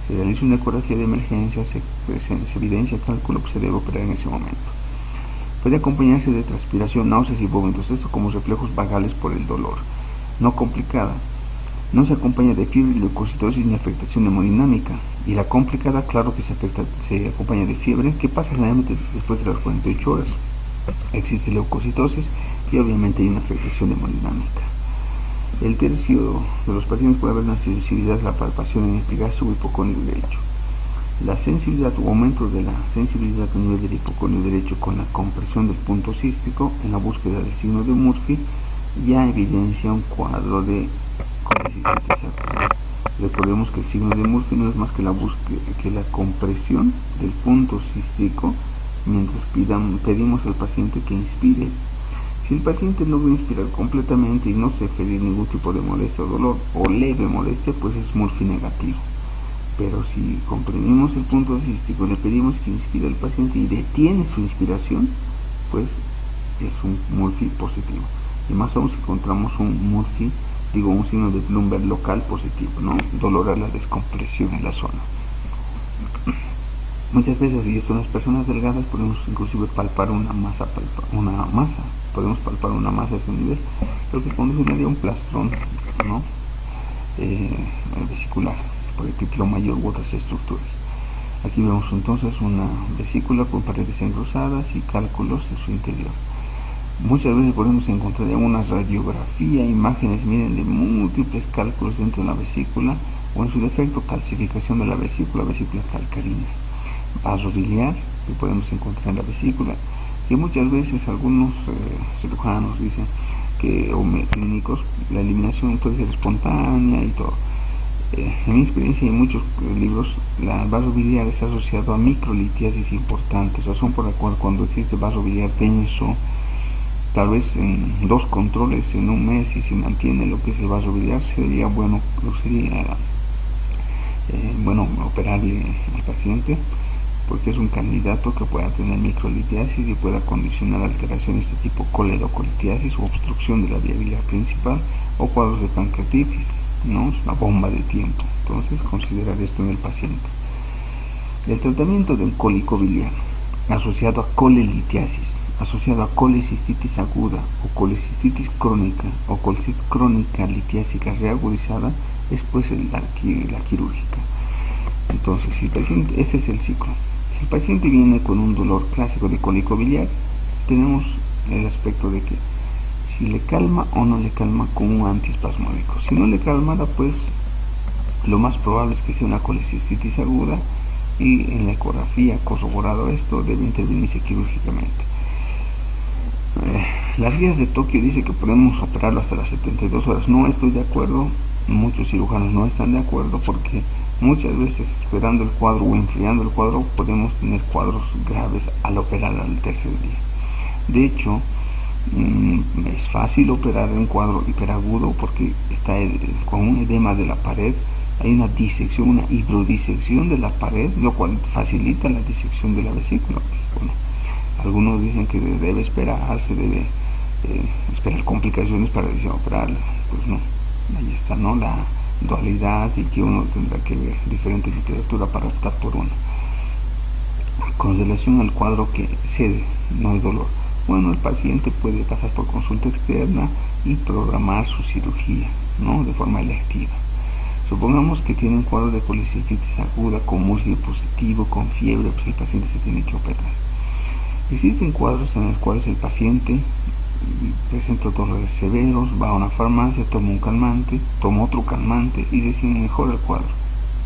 se realiza una ecografía de emergencia, se evidencia el cálculo, pues se debe operar en ese momento. Puede acompañarse de transpiración, náuseas y vómitos, esto como reflejos vagales por el dolor. No complicada. No se acompaña de fiebre, leucocitosis ni afectación hemodinámica. Y la complicada, claro que se acompaña de fiebre, que pasa generalmente después de las 48 horas. Existe leucocitosis y obviamente hay una afectación hemodinámica. El tercio de los pacientes puede haber una sensibilidad a la palpación en epigastrio o hipocondrio derecho. La sensibilidad o aumento de la sensibilidad a nivel del hipocondrio derecho con la compresión del punto cístico en la búsqueda del signo de Murphy ya evidencia un cuadro de colecistitis aguda. Recordemos que el signo de Murphy no es más que la compresión del punto cístico mientras pedimos al paciente que inspire. Si el paciente no va a inspirar completamente y no se refiere ningún tipo de molestia o dolor o leve molestia, pues es Murphy negativo. Pero si comprimimos el punto cístico, le pedimos que inspire al paciente y detiene su inspiración, pues es un Murphy positivo. Y más aún si encontramos un signo de Bloomberg local positivo, ¿no? Dolor a la descompresión en la zona. Muchas veces, y esto en las personas delgadas, podemos inclusive palpar una masa, podemos palpar una masa a ese nivel, lo que condicionaría un plastrón, ¿no? Vesicular, por el pípilo mayor u otras estructuras. Aquí vemos entonces una vesícula con paredes engrosadas y cálculos en su interior. Muchas veces podemos encontrar en una radiografía imágenes, miren, de múltiples cálculos dentro de la vesícula o en su defecto calcificación de la vesícula calcarina. Vaso biliar que podemos encontrar en la vesícula, que muchas veces algunos cirujanos dicen que, o clínicos, la eliminación puede ser espontánea y todo. En mi experiencia y en muchos libros, la vaso biliar es asociado a microlitiasis importantes, razón por la cual cuando existe vaso biliar denso, tal vez en 2 controles en un mes y se mantiene lo que es el vaso biliar, sería bueno operarle al paciente, porque es un candidato que pueda tener microlitiasis y pueda condicionar alteraciones de tipo coledocolitiasis o obstrucción de la vía biliar principal o cuadros de pancreatitis, ¿no? Es una bomba de tiempo. Entonces, considerar esto en el paciente. El tratamiento del cólico biliar asociado a colelitiasis, asociado a colecistitis aguda o colecistitis crónica o colecistitis crónica litiásica reagudizada es pues la quirúrgica. Entonces, si el paciente, ese es el ciclo. Si el paciente viene con un dolor clásico de cólico biliar, tenemos el aspecto de que si le calma o no le calma con un antiespasmódico. Si no le calmara, pues lo más probable es que sea una colecistitis aguda y en la ecografía corroborado esto debe intervenirse quirúrgicamente. Las guías de Tokio dicen que podemos operarlo hasta las 72 horas. No estoy de acuerdo, muchos cirujanos no están de acuerdo porque muchas veces esperando el cuadro o enfriando el cuadro podemos tener cuadros graves al operar al tercer día. De hecho, es fácil operar un cuadro hiperagudo porque está con un edema de la pared hay una disección, una hidrodisección de la pared, lo cual facilita la disección de la vesícula. Bueno, algunos dicen que debe esperarse, debe esperar complicaciones para decir operarla. Pues no, ahí está, ¿no?, la dualidad, y que uno tendrá que ver diferente literatura para optar por una. Con relación al cuadro que cede, no hay dolor, bueno, el paciente puede pasar por consulta externa y programar su cirugía, ¿no?, de forma electiva. Supongamos que tiene un cuadro de colecistitis aguda con músculo positivo, con fiebre, pues el paciente se tiene que operar. Existen cuadros en los cuales el paciente presenta dolores severos, va a una farmacia, toma un calmante, toma otro calmante y decide mejora el cuadro.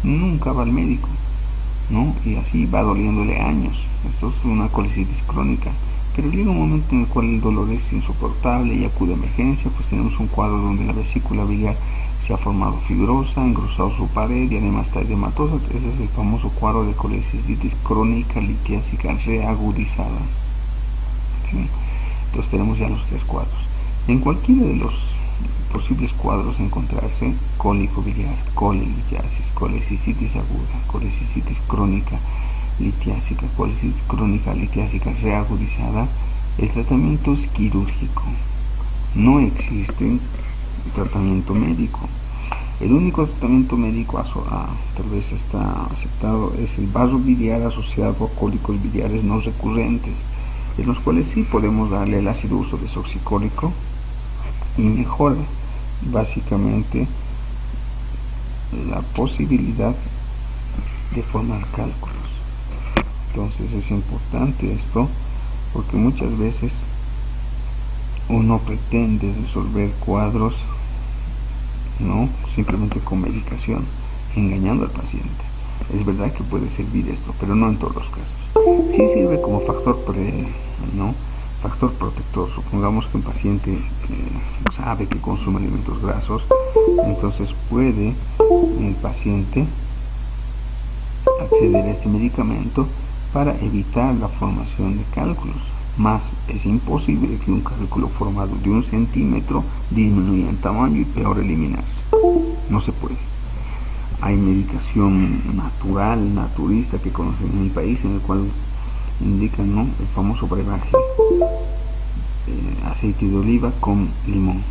Nunca va al médico, ¿no? Y así va doliéndole años. Esto es una colecitis crónica. Pero llega un momento en el cual el dolor es insoportable y acude a emergencia, pues tenemos un cuadro donde la vesícula biliar se ha formado fibrosa, engrosado su pared y además está edematosa. Ese es el famoso cuadro de colecistitis crónica litiásica reagudizada. ¿Sí? Entonces tenemos ya los tres cuadros. En cualquiera de los posibles cuadros encontrarse cólico biliar, colelitiasis, colecistitis aguda, colecistitis crónica litiásica, colecitis crónica litiásica reagudizada. El tratamiento es quirúrgico. No existe tratamiento médico. El único tratamiento médico tal vez está aceptado es el vaso biliar asociado a cólicos biliares no recurrentes, en los cuales sí podemos darle el ácido uso desoxicólico y mejora básicamente la posibilidad de formar cálculos. Entonces es importante esto, porque muchas veces uno pretende resolver cuadros, ¿no?, simplemente con medicación, engañando al paciente. Es verdad que puede servir esto, pero no en todos los casos. Sí sirve como factor protector. Supongamos que un paciente sabe que consume alimentos grasos, entonces puede el paciente acceder a este medicamento para evitar la formación de cálculos. Más es imposible que un cálculo formado de 1 centímetro disminuya en tamaño y peor eliminarse. No se puede. Hay medicación natural, naturista, que conocen en mi país, en el cual indican, ¿no?, el famoso brebaje, aceite de oliva con limón,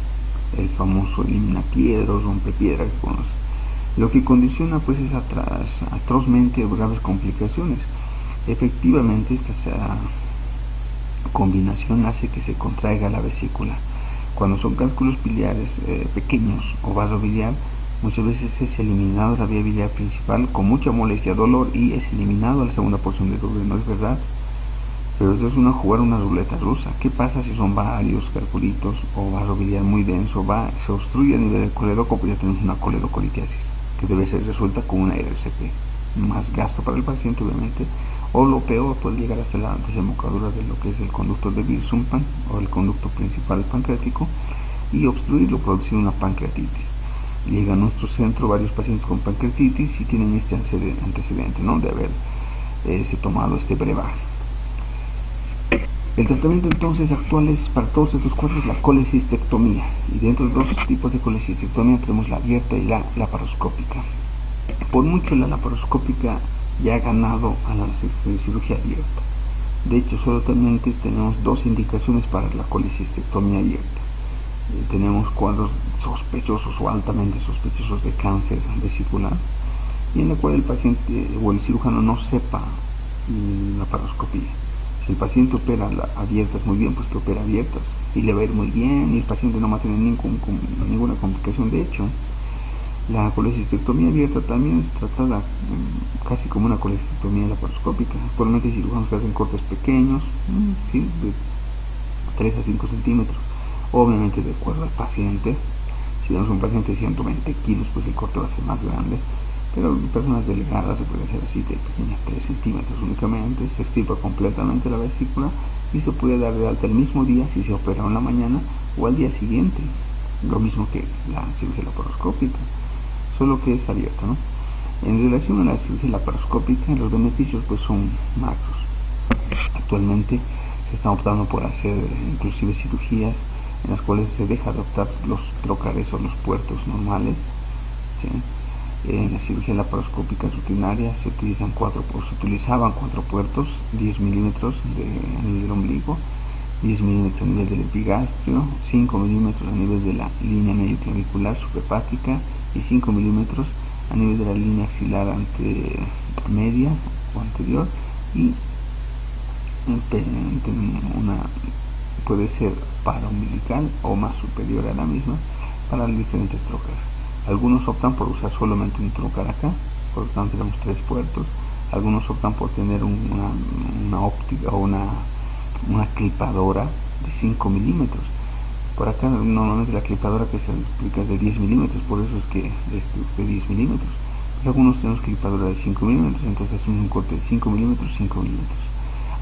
el famoso elimina piedras, rompe piedra que conoce. Lo que condiciona pues es atrozmente graves complicaciones. Efectivamente esta combinación hace que se contraiga la vesícula. Cuando son cálculos biliares pequeños o vaso biliar, muchas veces es eliminado la vía biliar principal con mucha molestia, dolor, y es eliminado la segunda porción de doble. No es verdad, pero eso es jugar una ruleta rusa. ¿Qué pasa si son varios calculitos o vaso biliar muy denso? Se obstruye a nivel del coledoco, pues ya tenemos una coledocolitiasis que debe ser resuelta con una RCP. Más gasto para el paciente, obviamente, o lo peor, puede llegar hasta la desembocadura de lo que es el conducto de Birsumpan o el conducto principal pancreático y obstruirlo, producir una pancreatitis. Llega a nuestro centro varios pacientes con pancreatitis y tienen este antecedente, ¿no?, de haber tomado este brebaje. El tratamiento entonces actual es para todos estos cuadros la colecistectomía, y dentro de dos tipos de colecistectomía tenemos la abierta y la laparoscópica. Por mucho la laparoscópica ya ha ganado a la cirugía abierta. De hecho, solamente tenemos dos indicaciones para la colecistectomía abierta. Tenemos cuadros sospechosos o altamente sospechosos de cáncer vesicular, y en la cual el paciente o el cirujano no sepa la laparoscopía. Si el paciente opera abiertas muy bien, pues que opera abiertas y le va a ir muy bien, y el paciente no va a tener ninguna complicación. De hecho, la colecistectomía abierta también es tratada casi como una colecistectomía laparoscópica. Actualmente hay cirujanos que hacen cortes pequeños, ¿sí?, de 3 a 5 centímetros, obviamente de acuerdo al paciente. Si tenemos un paciente de 120 kilos, pues el corte va a ser más grande, pero en personas delgadas se puede hacer así, de pequeñas 3 centímetros únicamente. Se extirpa completamente la vesícula y se puede dar de alta el mismo día si se opera en la mañana o al día siguiente, lo mismo que la cirugía laparoscópica, solo que es abierta, ¿no? En relación a la cirugía laparoscópica, los beneficios pues son magros. Actualmente se está optando por hacer inclusive cirugías en las cuales se deja de optar los trocales o los puertos normales, ¿sí?, En la cirugía laparoscópica rutinaria se utilizaban 4 puertos, 10 milímetros a nivel del ombligo, 10 milímetros a nivel del epigastrio, 5 milímetros a nivel de la línea medio clavicular suprahepática y 5 milímetros a nivel de la línea axilar media o anterior, y puede ser paraumbilical o más superior a la misma para las diferentes trocas. Algunos optan por usar solamente un trocar acá, por lo tanto tenemos 3 puertos. Algunos optan por tener una óptica o una clipadora de 5 milímetros. Por acá normalmente la clipadora que se aplica es de 10 milímetros, por eso es que es de 10 milímetros. Pero algunos tenemos clipadora de 5 milímetros, entonces es un corte de 5 milímetros, 5 milímetros.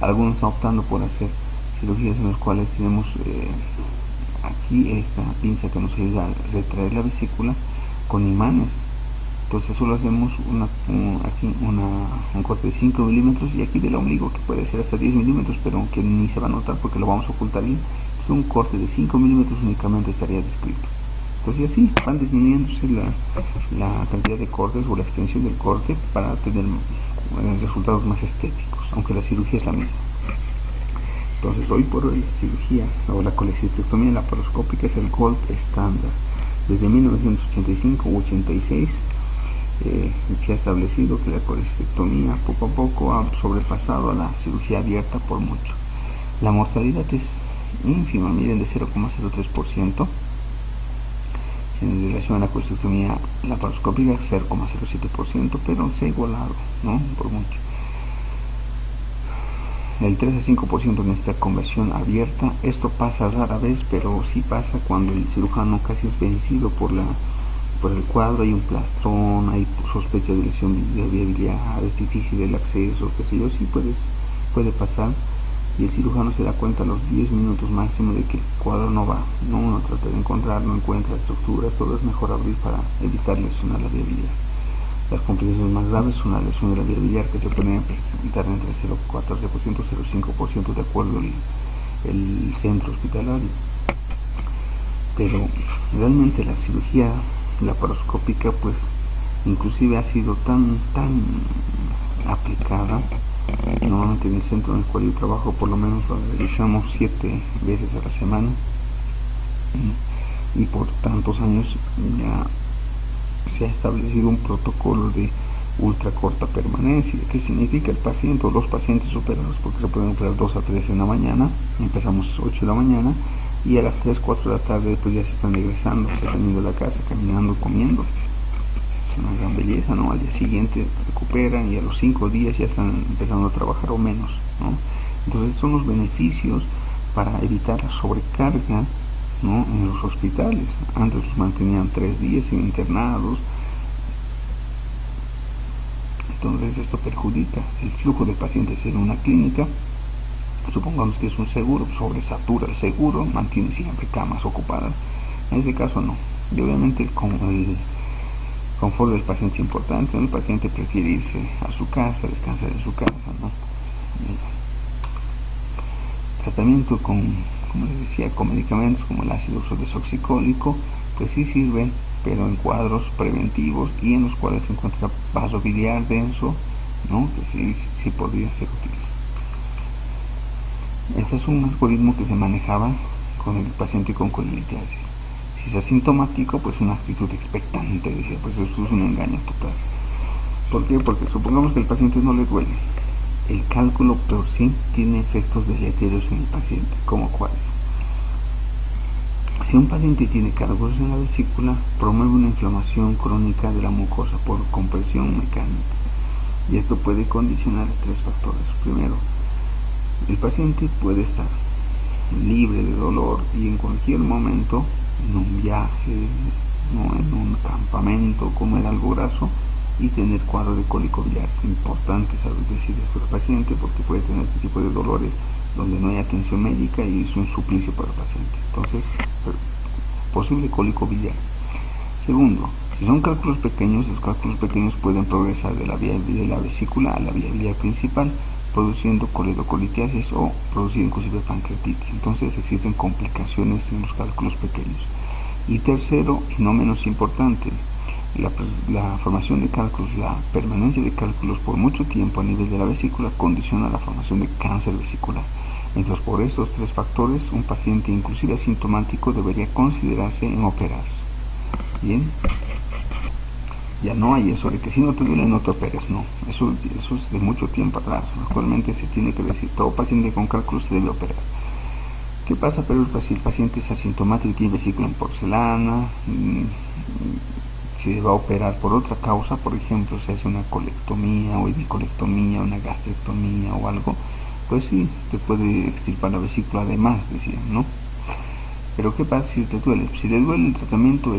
Algunos están optando por hacer cirugías en las cuales tenemos aquí esta pinza que nos ayuda a retraer la vesícula con imanes. Entonces solo hacemos aquí un corte de 5 milímetros, y aquí del ombligo, que puede ser hasta 10 milímetros, pero aunque ni se va a notar porque lo vamos a ocultar bien, es un corte de 5 milímetros únicamente estaría descrito. Entonces así van disminuyéndose la cantidad de cortes o la extensión del corte para tener resultados más estéticos, aunque la cirugía es la misma. Entonces hoy por hoy la cirugía o la colecistectomía laparoscópica es el gold estándar. Desde 1985 u 86 se ha establecido que la colecistectomía poco a poco ha sobrepasado a la cirugía abierta por mucho. La mortalidad es ínfima, miren, de 0,03%. En relación a la colecistectomía laparoscópica 0,07%, pero se ha igualado, ¿no?, por mucho. El 3 a 5% necesita conversión abierta. Esto pasa rara vez, pero sí pasa cuando el cirujano casi es vencido por el cuadro, hay un plastrón, hay sospecha de lesión de vía biliar, es difícil el acceso, qué sé yo, sí puede pasar, y el cirujano se da cuenta a los 10 minutos máximo de que el cuadro no va, ¿no? Uno trata de encontrar, no encuentra estructuras, todo es mejor abrir para evitar lesionar la vía biliar. Las complicaciones más graves son la lesión de la vía biliar, que se pueden presentar entre 0,14% y 0,5% de acuerdo el centro hospitalario. Pero realmente la cirugía laparoscópica pues inclusive ha sido tan aplicada. Normalmente en el centro en el cual yo trabajo por lo menos lo realizamos 7 veces a la semana, y por tantos años ya se ha establecido un protocolo de ultra corta permanencia. ¿Qué significa? El paciente o los pacientes operados, porque se pueden operar 2 a 3 en la mañana, empezamos a 8 de la mañana y a las 3, 4 de la tarde pues ya se están regresando, se están yendo a la casa, caminando, comiendo. Es una gran belleza, ¿no? Al día siguiente recuperan y a los 5 días ya están empezando a trabajar o menos, ¿no? Entonces estos son los beneficios para evitar la sobrecarga, ¿no?, en los hospitales. Antes los mantenían 3 días internados, entonces esto perjudica el flujo de pacientes en una clínica. Supongamos que es un seguro, sobresatura el seguro, mantiene siempre camas ocupadas. En este caso no, y obviamente el confort del paciente es importante, ¿no? El paciente prefiere irse a su casa, descansar en su casa, ¿no? Tratamiento como les decía, con medicamentos como el ácido desoxicólico, pues sí sirven, pero en cuadros preventivos y en los cuales se encuentra vaso biliar denso, ¿no?, que sí podría ser útil. Este es un algoritmo que se manejaba con el paciente con colelitiasis. Si es asintomático, pues una actitud expectante, decía, pues esto es un engaño total. ¿Por qué? Porque supongamos que el paciente no le duele. El cálculo por sí tiene efectos deleterios en el paciente, como cuáles. Si un paciente tiene cálculos en la vesícula, promueve una inflamación crónica de la mucosa por compresión mecánica, y esto puede condicionar 3 factores. Primero, el paciente puede estar libre de dolor y en cualquier momento, en un viaje, ¿no?, en un campamento, comer algo graso y tener cuadro de cólico biliar. Es importante saber decir esto al paciente porque puede tener este tipo de dolores donde no hay atención médica y es un suplicio para el paciente. Entonces, posible cólico biliar. Segundo, si son cálculos pequeños, los cálculos pequeños pueden progresar de la vesícula a la vía biliar principal, produciendo coledocolitiasis o producir inclusive pancreatitis. Entonces existen complicaciones en los cálculos pequeños. Y tercero, y no menos importante, La formación de cálculos, la permanencia de cálculos por mucho tiempo a nivel de la vesícula condiciona la formación de cáncer vesicular. Entonces, por estos tres factores, un paciente inclusive asintomático debería considerarse en operarse. Bien, ya no hay eso de que si no te duele no te operes, no, eso es de mucho tiempo atrás. Actualmente se tiene que decir, todo paciente con cálculos se debe operar. ¿Qué pasa? Pero si el paciente es asintomático y tiene vesícula en porcelana, se va a operar por otra causa, por ejemplo, se hace una colectomía o edicolectomía, una gastrectomía o algo, pues sí, te puede extirpar la vesícula además, decían, ¿no? Pero ¿qué pasa si te duele? Si te duele, el tratamiento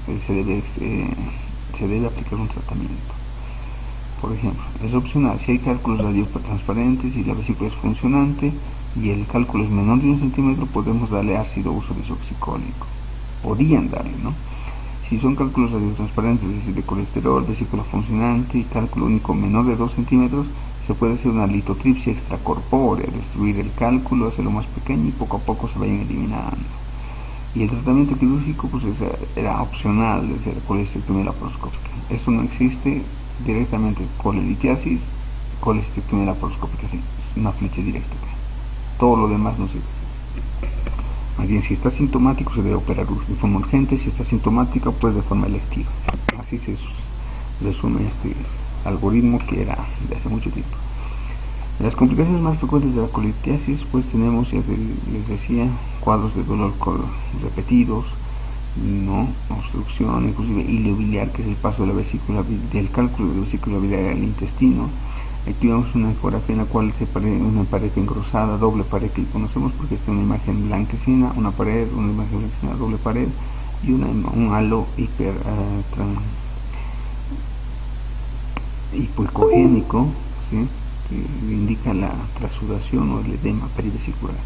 se debe aplicar un tratamiento. Por ejemplo, es opcional si hay cálculos radiotransparentes y la vesícula es funcionante y el cálculo es menor de 1 centímetro, podemos darle ácido uso desoxicólico. Podían darle, ¿no? Si son cálculos radiotransparentes, es decir, de colesterol, vesícula funcionante y cálculo único menor de 2 centímetros, se puede hacer una litotripsia extracorpórea, destruir el cálculo, hacerlo más pequeño y poco a poco se vayan eliminando. Y el tratamiento quirúrgico pues era opcional desde la colestectomía laparoscópica. Esto no existe directamente colelitiasis, colestectomía laparoscópica, sí, es una flecha directa. Todo lo demás no sirve. Más bien, si está sintomático se debe operar de forma urgente, si está sintomática pues de forma electiva. Así se resume este algoritmo que era de hace mucho tiempo. Las complicaciones más frecuentes de la colelitiasis pues tenemos, ya les decía, cuadros de dolor repetidos, ¿no? Obstrucción, inclusive ileobiliar, que es el paso de la vesícula, del cálculo de la vesícula biliar al intestino. Aquí vemos una ecografía en la cual se una pared engrosada, doble pared que conocemos porque esta es una imagen blanquecina, una imagen blanquecina, doble pared y un halo hipoecogénico, ¿sí? Que indica la trasudación o el edema perivesicular.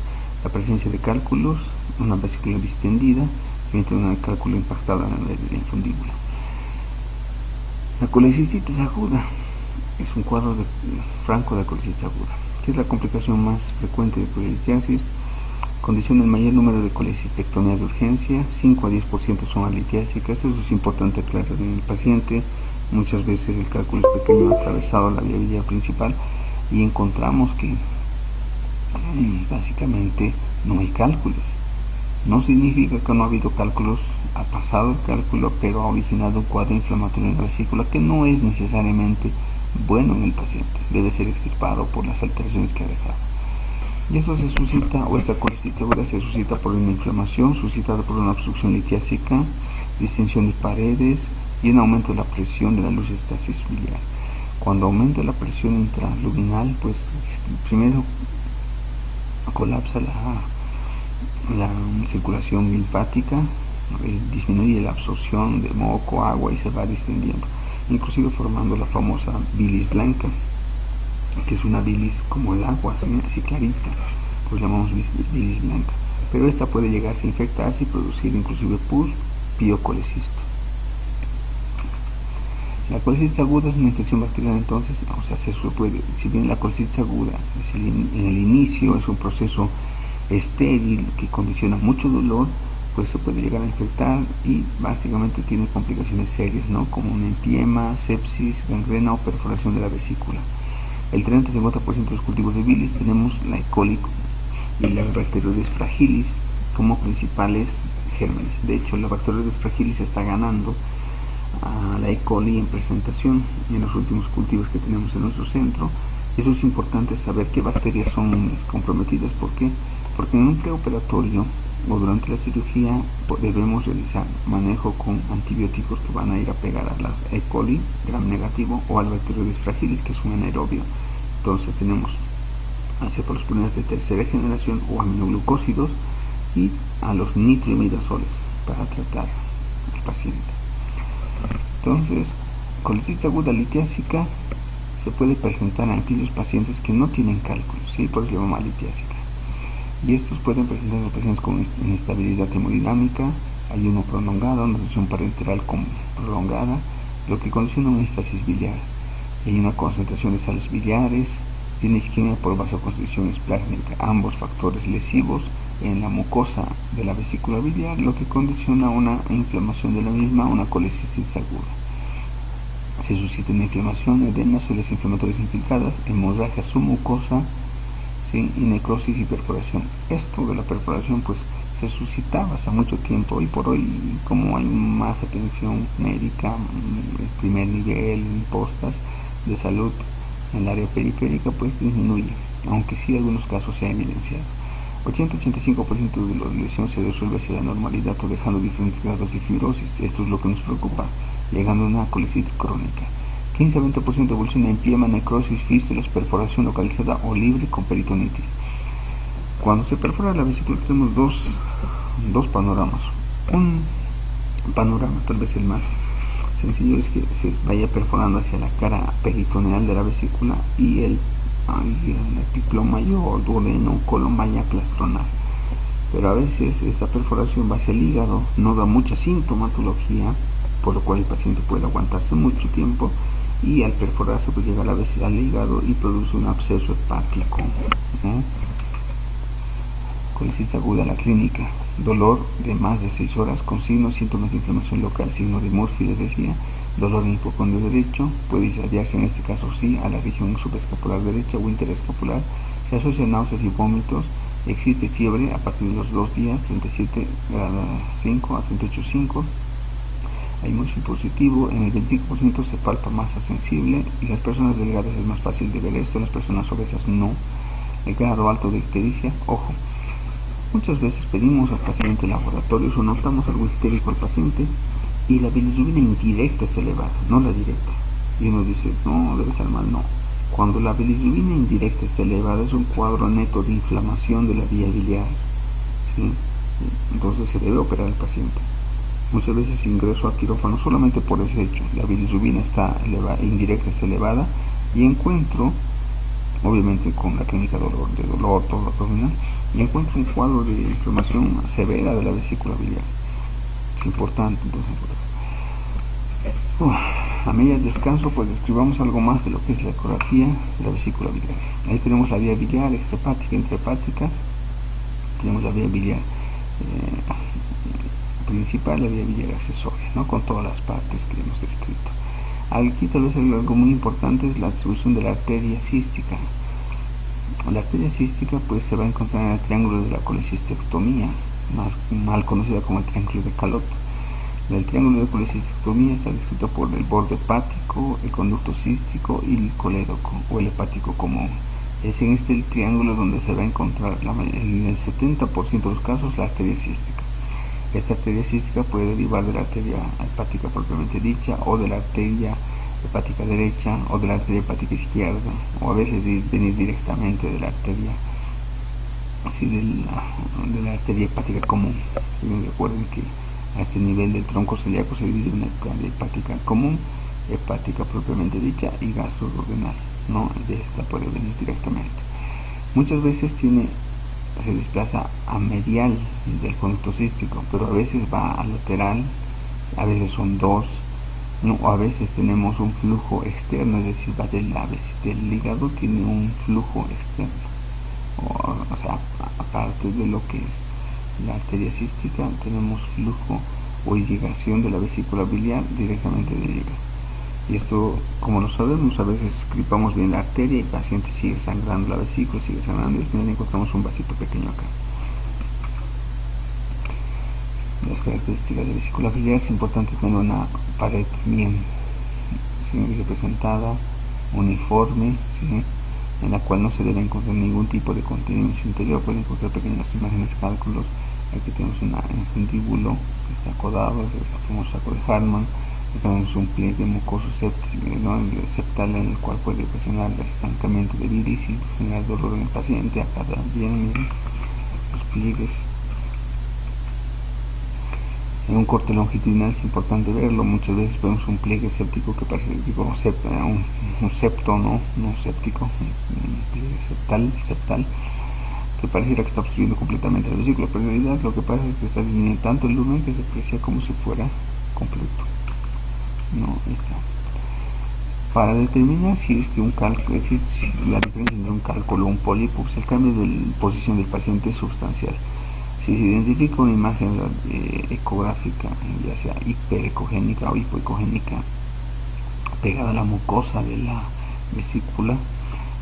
La presencia de cálculos, una vesícula distendida frente a un cálculo impactado en la infundíbula. La colecistitis aguda es un cuadro franco de colecitis aguda, que es la complicación más frecuente de colelitiasis. Condiciona el mayor número de colecistectomías de urgencia, 5 a 10% son alitiásicas. Eso es importante aclarar en el paciente. Muchas veces el cálculo es pequeño, atravesado la vía biliar principal y encontramos que básicamente no hay cálculos. No significa que no ha habido cálculos, ha pasado el cálculo, pero ha originado un cuadro inflamatorio en la vesícula que no es necesariamente bueno en el paciente, debe ser extirpado por las alteraciones que ha dejado. Y eso se suscita, o esta colecitis aguda se suscita por una inflamación suscitada por una obstrucción litiásica, distensión de paredes y un aumento de la presión de la lucestasis biliar. Cuando aumenta la presión intraluminal, pues primero colapsa la circulación linfática, disminuye la absorción de moco, agua y se va distendiendo, inclusive formando la famosa bilis blanca, que es una bilis como el agua, así clarita, pues llamamos bilis blanca. Pero esta puede llegarse a infectarse y producir inclusive pus, piocolecisto. La colecitis aguda es una infección bacteriana, entonces, si bien la colecitis aguda en el inicio es un proceso estéril que condiciona mucho dolor, pues se puede llegar a infectar y básicamente tiene complicaciones serias, ¿no? Como un empiema, sepsis, gangrena o perforación de la vesícula. El 30-50% de los cultivos de bilis tenemos la E. coli y la Bacteroides fragilis como principales gérmenes. De hecho, la Bacteroides fragilis está ganando a la E. coli en presentación en los últimos cultivos que tenemos en nuestro centro. Eso es importante saber qué bacterias son comprometidas. ¿Por qué? Porque en un preoperatorio o durante la cirugía debemos realizar manejo con antibióticos que van a ir a pegar a las E. coli gram negativo o al Bacteroides fragilis, que es un anaerobio. Entonces tenemos cefalosporinas de tercera generación o aminoglucósidos y a los nitroimidazoles para tratar al paciente. Entonces, colecitis aguda litiásica se puede presentar en aquellos pacientes que no tienen cálculos, ¿sí? Por eso se llama litiásica. Y estos pueden presentarse en los pacientes con inestabilidad hemodinámica, ayuno prolongado, una reducción parenteral prolongada, lo que condiciona una estasis biliar. Hay una concentración de sales biliares y una isquemia por vasoconstricción esplénica. Ambos factores lesivos en la mucosa de la vesícula biliar, lo que condiciona una inflamación de la misma, una colecistitis aguda. Se suscita una inflamación, edema, células inflamatorias infiltradas, hemorragia submucosa, ¿sí? Y necrosis y perforación. Esto de la perforación pues se suscitaba hace mucho tiempo, y por hoy, como hay más atención médica, primer nivel, postas de salud en el área periférica, pues disminuye, aunque sí algunos casos se han evidenciado. 80-85% de las lesiones se resuelve hacia la normalidad o dejando diferentes grados de fibrosis. Esto es lo que nos preocupa, llegando a una colecitis crónica. 15-20% evoluciona en piema, necrosis, fístulas, perforación localizada o libre con peritonitis. Cuando se perfora la vesícula tenemos dos panoramas. Un panorama, tal vez el más sencillo, es que se vaya perforando hacia la cara peritoneal de la vesícula y el epiplomayo o duodeno colon vaya plastronal. Pero a veces esta perforación va hacia el hígado, no da mucha sintomatología, por lo cual el paciente puede aguantarse mucho tiempo, y al perforarse pues llega a veces al hígado y produce un absceso hepático, ¿no? Colecitis aguda, la clínica: dolor de más de 6 horas con signos, síntomas de inflamación local, signo de Murphy, les decía, dolor en hipocondrio derecho, puede irradiarse en este caso sí a la región subescapular derecha o interescapular, se asocia a náuseas y vómitos, existe fiebre a partir de los 2 días, 37,5 a 38,5, hay mucho positivo, en el 25% se palpa masa sensible, y las personas delgadas es más fácil de ver esto, las personas obesas no. El grado alto de ictericia, ojo, muchas veces pedimos al paciente laboratorios o notamos algo ictérico al paciente y la bilirrubina indirecta es elevada, no la directa, y uno dice, no, debe ser mal. No, cuando la bilirrubina indirecta está elevada es un cuadro neto de inflamación de la vía biliar, ¿sí? Entonces se debe operar al paciente. Muchas veces ingreso a quirófano solamente por ese hecho, la bilirrubina está elevada, indirecta está elevada, y encuentro, obviamente con la clínica de dolor todo abdominal, y encuentro un cuadro de inflamación severa de la vesícula biliar. Es importante entonces. A medio descanso pues describamos algo más de lo que es la ecografía de la vesícula biliar. Ahí tenemos la vía biliar extrahepática, intrahepática, tenemos la vía biliar principal, la vía biliar accesoria, ¿no? Con todas las partes que hemos descrito. Aquí tal vez algo muy importante es la distribución de la arteria cística. La arteria cística pues se va a encontrar en el triángulo de la colecistectomía, más mal conocida como el triángulo de Calot. El triángulo de colecistectomía está descrito por el borde hepático, el conducto cístico y el colédoco o el hepático común. Es en este triángulo donde se va a encontrar en el 70% de los casos la arteria cística. Esta arteria cística puede derivar de la arteria hepática propiamente dicha, o de la arteria hepática derecha, o de la arteria hepática izquierda, o a veces venir directamente de la arteria, así de la arteria hepática común. Recuerden que a este nivel del tronco celíaco se divide una arteria hepática común, hepática propiamente dicha y gastroduodenal, ¿no? De esta puede venir directamente. Muchas veces se desplaza a medial del conducto cístico, pero a veces va a lateral, a veces son dos, ¿no? O a veces tenemos un flujo externo, es decir, va del hígado, tiene un flujo externo, o sea, aparte de lo que es la arteria cística, tenemos flujo o irrigación de la vesícula biliar directamente del hígado. Y esto, como lo sabemos, a veces gripamos bien la arteria y el paciente sigue sangrando la vesícula, sigue sangrando, y al final encontramos un vasito pequeño acá. Las características de la vesícula biliar: es importante tener una pared bien, ¿sí?, representada, uniforme, ¿sí?, en la cual no se debe encontrar ningún tipo de contenido en su interior. Pueden encontrar pequeñas imágenes, cálculos. Aquí tenemos un fundíbulo que está acodado, es el famoso saco de Hartmann. Tenemos un pliegue mucoso septal, en el cual puede ocasionar el estancamiento de bilis y generar dolor en el paciente. Acá también miren los pliegues. En un corte longitudinal es importante verlo. Muchas veces vemos un pliegue séptico que parece, un septo, no séptico, un pliegue septal que pareciera que está obstruyendo completamente la vesícula, pero en realidad lo que pasa es que está disminuyendo tanto el lumen que se aprecia como si fuera completo. No, está. Para determinar si es que existe la diferencia entre un cálculo o un pólipo, pues el cambio de posición del paciente es sustancial. Si se identifica una imagen ecográfica, ya sea hiperecogénica o hipoecogénica, pegada a la mucosa de la vesícula,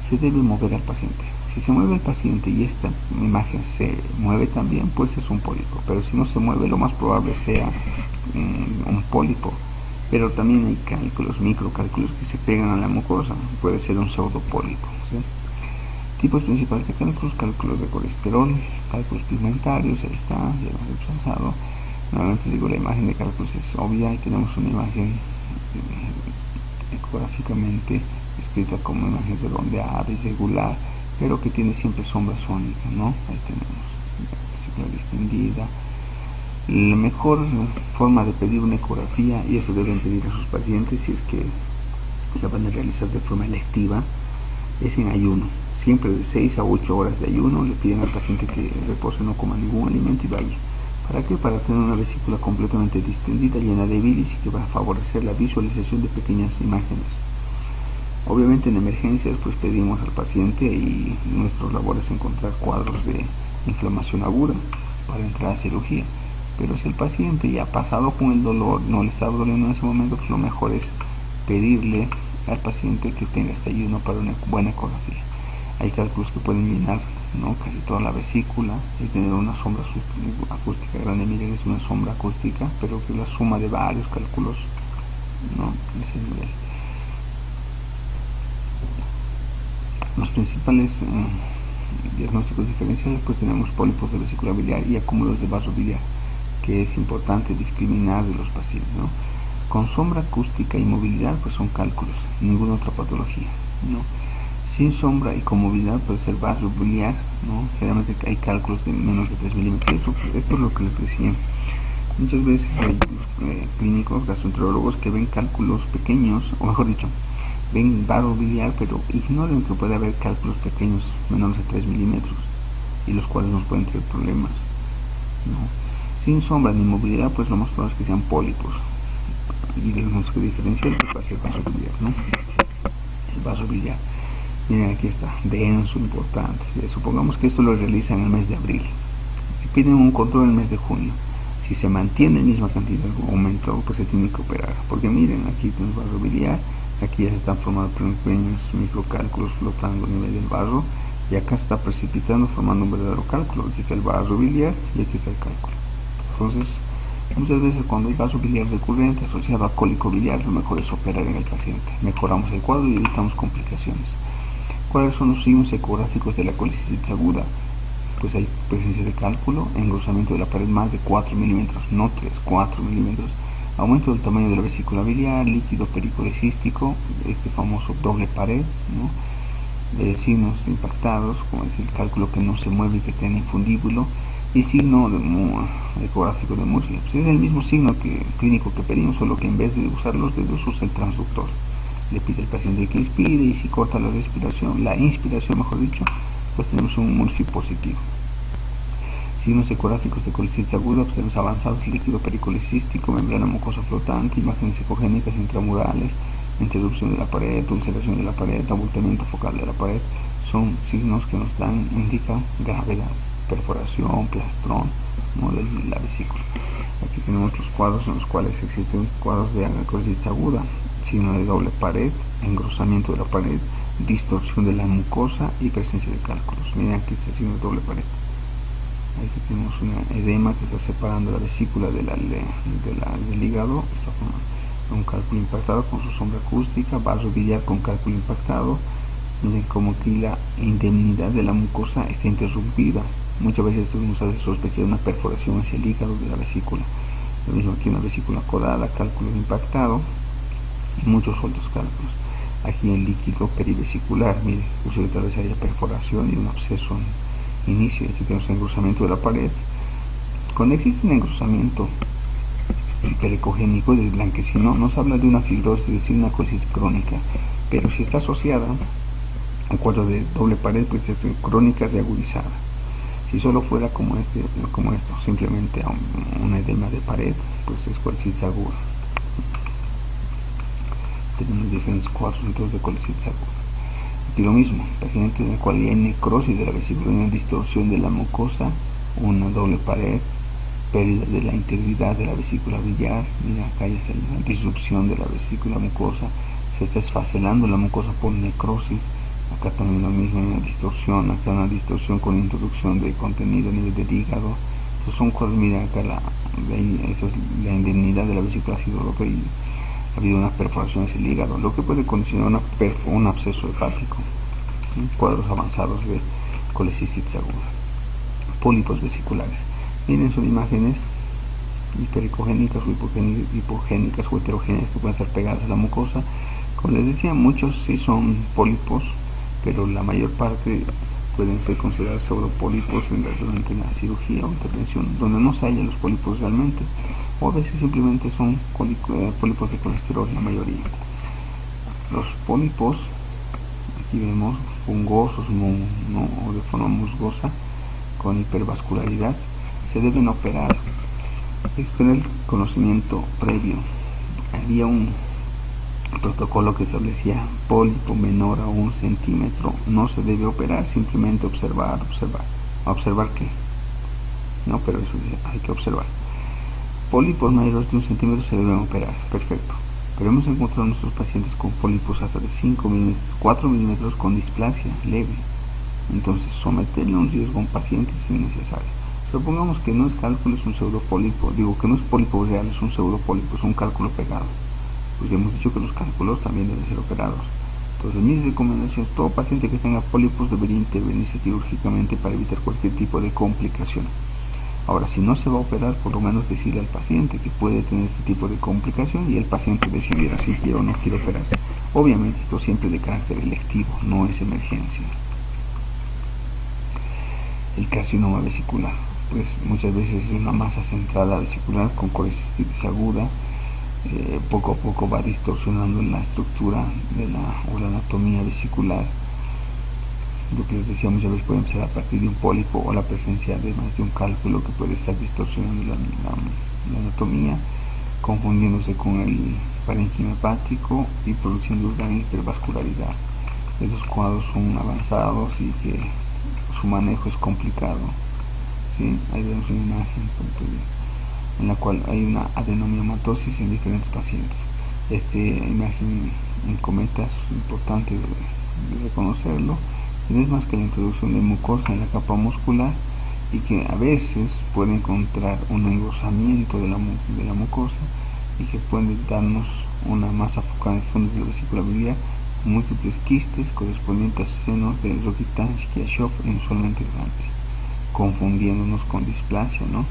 se debe mover al paciente. Si se mueve el paciente y esta imagen se mueve también, pues es un pólipo. Pero si no se mueve, lo más probable sea un pólipo. Pero también hay cálculos, microcálculos que se pegan a la mucosa. Puede ser un pseudopólipo, ¿sí? Tipos principales de cálculos: cálculos de colesterol, cálculos pigmentarios, ahí está, ya lo he expresado. Nuevamente digo, la imagen de cálculos es obvia y tenemos una imagen ecográficamente escrita como imagen redondeada y regular, pero que tiene siempre sombra sónica, ¿no? Ahí tenemos la vesícula distendida. La mejor forma de pedir una ecografía, y eso deben pedir a sus pacientes si es que la van a realizar de forma electiva, es en ayuno. Siempre de 6 a 8 horas de ayuno le piden al paciente que repose, no coma ningún alimento y vaya. ¿Para qué? Para tener una vesícula completamente distendida, llena de bilis, y que va a favorecer la visualización de pequeñas imágenes. Obviamente en emergencias pues pedimos al paciente, y nuestro labor es encontrar cuadros de inflamación aguda para entrar a cirugía. Pero si el paciente ya ha pasado con el dolor, no le está doliendo en ese momento, pues lo mejor es pedirle al paciente que tenga este ayuno para una buena ecografía. Hay cálculos que pueden llenar, ¿no?, casi toda la vesícula y tener una sombra acústica grande. Miren, es una sombra acústica, pero que la suma de varios cálculos, ¿no?, es el nivel. Los principales diagnósticos diferenciales, pues tenemos pólipos de vesícula biliar y acúmulos de vaso biliar, que es importante discriminar de los pacientes, ¿no? Con sombra acústica y movilidad, pues son cálculos, ninguna otra patología, ¿no? Sin sombra y con movilidad puede ser vaso biliar, ¿no? Generalmente hay cálculos de menos de 3 milímetros. Esto es lo que les decía. Muchas veces hay clínicos, gastroenterólogos, que ven cálculos pequeños, o mejor dicho, ven vaso biliar, pero ignoran que puede haber cálculos pequeños menores de 3 milímetros, y los cuales nos pueden traer problemas, ¿no? Sin sombra ni movilidad, pues lo más probable es que sean pólipos. Y el diagnóstico diferencial pues va a ser vaso biliar, ¿no? El vaso biliar, miren, aquí está, denso, importante. Supongamos que esto lo realizan en el mes de abril y piden un control en el mes de junio. Si se mantiene la misma cantidad de aumento, pues se tiene que operar, porque miren, aquí tenemos vaso biliar, aquí ya se están formando pequeños microcálculos flotando a nivel del vaso, y acá se está precipitando, formando un verdadero cálculo. Aquí está el vaso biliar y aquí está el cálculo. Entonces, muchas veces cuando hay vaso biliar recurrente asociado a cólico biliar, lo mejor es operar en el paciente. Mejoramos el cuadro y evitamos complicaciones. ¿Cuáles son los signos ecográficos de la colicitis aguda? Pues hay presencia de cálculo, engrosamiento de la pared más de 4 milímetros, no 3, 4 milímetros, aumento del tamaño de la vesícula biliar, líquido pericolecístico, este famoso doble pared, ¿no? Signos impactados, como es el cálculo que no se mueve y que está en infundíbulo, y signo ecográfico de muslo. Pues es el mismo signo clínico que pedimos, solo que en vez de usar los dedos usa el transductor. Le pide al paciente que inspire, y si corta la inspiración mejor dicho, pues tenemos un MULFI positivo. Signos ecográficos de colicitis aguda, pues tenemos avanzados líquido pericolecístico, membrana mucosa flotante, imágenes ecogénicas intramurales, interrupción de la pared, ulceración de la pared, abultamiento focal de la pared. Son signos que nos indican gravedad, perforación, plastrón, ¿no?, de la vesícula. Aquí tenemos los cuadros en los cuales existen cuadros de colicitis aguda: signo de doble pared, engrosamiento de la pared, distorsión de la mucosa y presencia de cálculos. Miren, aquí está el signo de doble pared. Aquí tenemos un edema que está separando la vesícula del hígado. Está formando un cálculo impactado con su sombra acústica, vaso biliar con cálculo impactado. Miren cómo aquí la indemnidad de la mucosa está interrumpida. Muchas veces esto nos hace sospechar una perforación hacia el hígado de la vesícula. Lo mismo aquí, una vesícula codada, cálculo impactado y muchos otros cálculos. Aquí el líquido perivesicular, miren, tal vez haya perforación y un absceso en inicio. Aquí tenemos el engrosamiento de la pared. Cuando existe un engrosamiento hiperecogénico del blanquecino, nos habla de una fibrosis, es decir, una colicitis crónica. Pero si está asociada al cuadro de doble pared, pues es crónica reagudizada. Si solo fuera como esto, simplemente un edema de pared, pues es colicitis aguda. Tenemos diferentes cuadros entonces de colicitis aguda. Aquí lo mismo, paciente en el cual hay necrosis de la vesícula, una distorsión de la mucosa una doble pared, pérdida de la integridad de la vesícula biliar. Mira, acá ya está la disrupción de la vesícula mucosa, se está esfacelando la mucosa por necrosis. Acá también lo mismo, una distorsión, acá una distorsión con introducción de contenido a nivel del hígado. Estos son cosas, mira acá eso es la indemnidad de la vesícula, ha sido lo que ha habido una perforación en el hígado, lo que puede condicionar un absceso hepático, ¿sí? Cuadros avanzados de colecistitis aguda. Pólipos vesiculares, miren, son imágenes hipericogénicas o hipogénicas o heterogéneas que pueden estar pegadas a la mucosa. Como les decía, muchos sí son pólipos, pero la mayor parte pueden ser considerados pseudopólipos durante la cirugía o intervención, donde no se hallan los pólipos realmente, o a veces simplemente son pólipos de colesterol, la mayoría. Los pólipos, aquí vemos, fungosos o de forma musgosa, con hipervascularidad, se deben operar. Esto era el conocimiento previo. Había un protocolo que establecía pólipo menor a 1 centímetro no se debe operar, simplemente observar. ¿Observar qué? No, pero eso hay que observar. Pólipos mayores de 1 centímetro se deben operar, perfecto. Pero hemos encontrado a nuestros pacientes con pólipos hasta de 5 milímetros, 4 milímetros con displasia leve. Entonces, someterle a un riesgo a un paciente es innecesario. Supongamos que no es cálculo, es un pseudopólipo. Digo que no es pólipo real, es un pseudopólipo, es un cálculo pegado. Pues ya hemos dicho que los cálculos también deben ser operados. Entonces, mis recomendaciones: todo paciente que tenga pólipos debería intervenirse quirúrgicamente para evitar cualquier tipo de complicación. Ahora, si no se va a operar, por lo menos decirle al paciente que puede tener este tipo de complicación y el paciente decidirá si quiere o no quiere operarse. Obviamente esto siempre de carácter electivo, no es emergencia. El carcinoma vesicular, pues muchas veces es una masa centrada vesicular con colecistitis aguda. Poco a poco va distorsionando la estructura de la anatomía vesicular. Lo que les decía, muchas veces puede empezar a partir de un pólipo o la presencia además de un cálculo que puede estar distorsionando la anatomía, confundiéndose con el parénquima hepático y produciendo gran hipervascularidad. Estos cuadros son avanzados y que su manejo es complicado, ¿sí? Ahí vemos una imagen en la cual hay una adenomiomatosis en diferentes pacientes. Esta imagen en cometa es importante de reconocerlo. No es más que la introducción de mucosa en la capa muscular y que a veces puede encontrar un engrosamiento de la mucosa y que puede darnos una masa focal en el fondo de la vesícula biliar con múltiples quistes correspondientes a senos de Rokitansky y Aschoff inusualmente grandes, confundiéndonos con displasia, ¿no?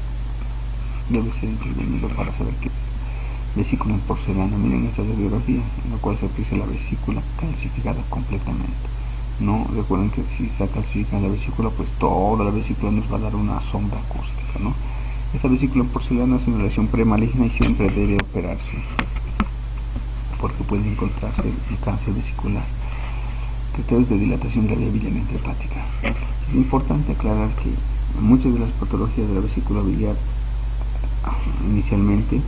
Debe ser intervenido para saber qué es. Vesícula en porcelana, miren esta radiografía en la cual se aprecia la vesícula calcificada completamente. No, recuerden que si está calcificada la vesícula, pues toda la vesícula nos va a dar una sombra acústica, ¿no? Esta vesícula en porcelana es una lesión premaligna y siempre debe operarse, porque puede encontrarse un cáncer vesicular. Criterios de dilatación de la vía biliar intrahepática. Es importante aclarar que muchas de las patologías de la vesícula biliar inicialmente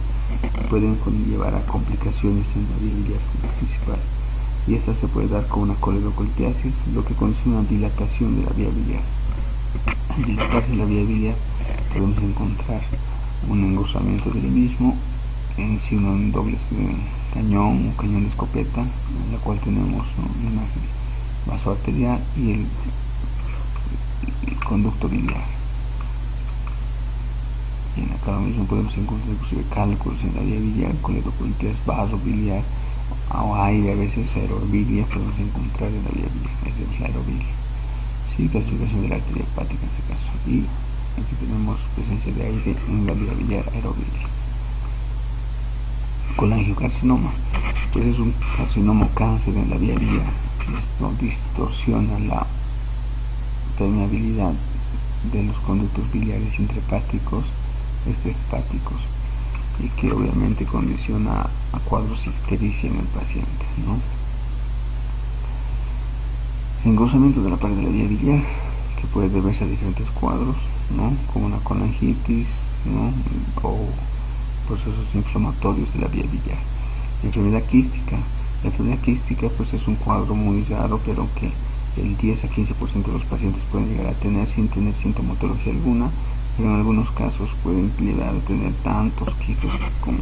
pueden conllevar a complicaciones en la vía biliar principal, y esta se puede dar con una coledocolitiasis, lo que condiciona una dilatación de la vía biliar. Al dilatarse la vía biliar podemos encontrar un engrosamiento del mismo, en sí un doble cañón o cañón de escopeta, en la cual tenemos una imagen vaso arterial y el conducto biliar. Y en acá mismo podemos encontrar inclusive cálculos en la vía biliar, coledocolitiasis, vaso biliar o aire, a veces aerobilia podemos encontrar en la vía biliar, es la aerobilia. Sí, clasificación de la arteria hepática en este caso. Y aquí tenemos presencia de aire en la vía biliar, aerobilia. Colangiocarcinoma, entonces es un carcinoma o cáncer en la vía biliar. Esto distorsiona la permeabilidad de los conductos biliares intrahepáticos, extrahepáticos, y que obviamente condiciona a cuadros de ictericia en el paciente, ¿no? Engrosamiento de la pared de la vía biliar, que puede deberse a diferentes cuadros, ¿no? Como una colangitis, ¿no? O procesos inflamatorios de la vía biliar. Enfermedad quística. La enfermedad quística pues es un cuadro muy raro, pero que el 10 a 15% de los pacientes pueden llegar a tener sin tener sintomatología alguna, pero en algunos casos pueden llegar a tener tantos quistes como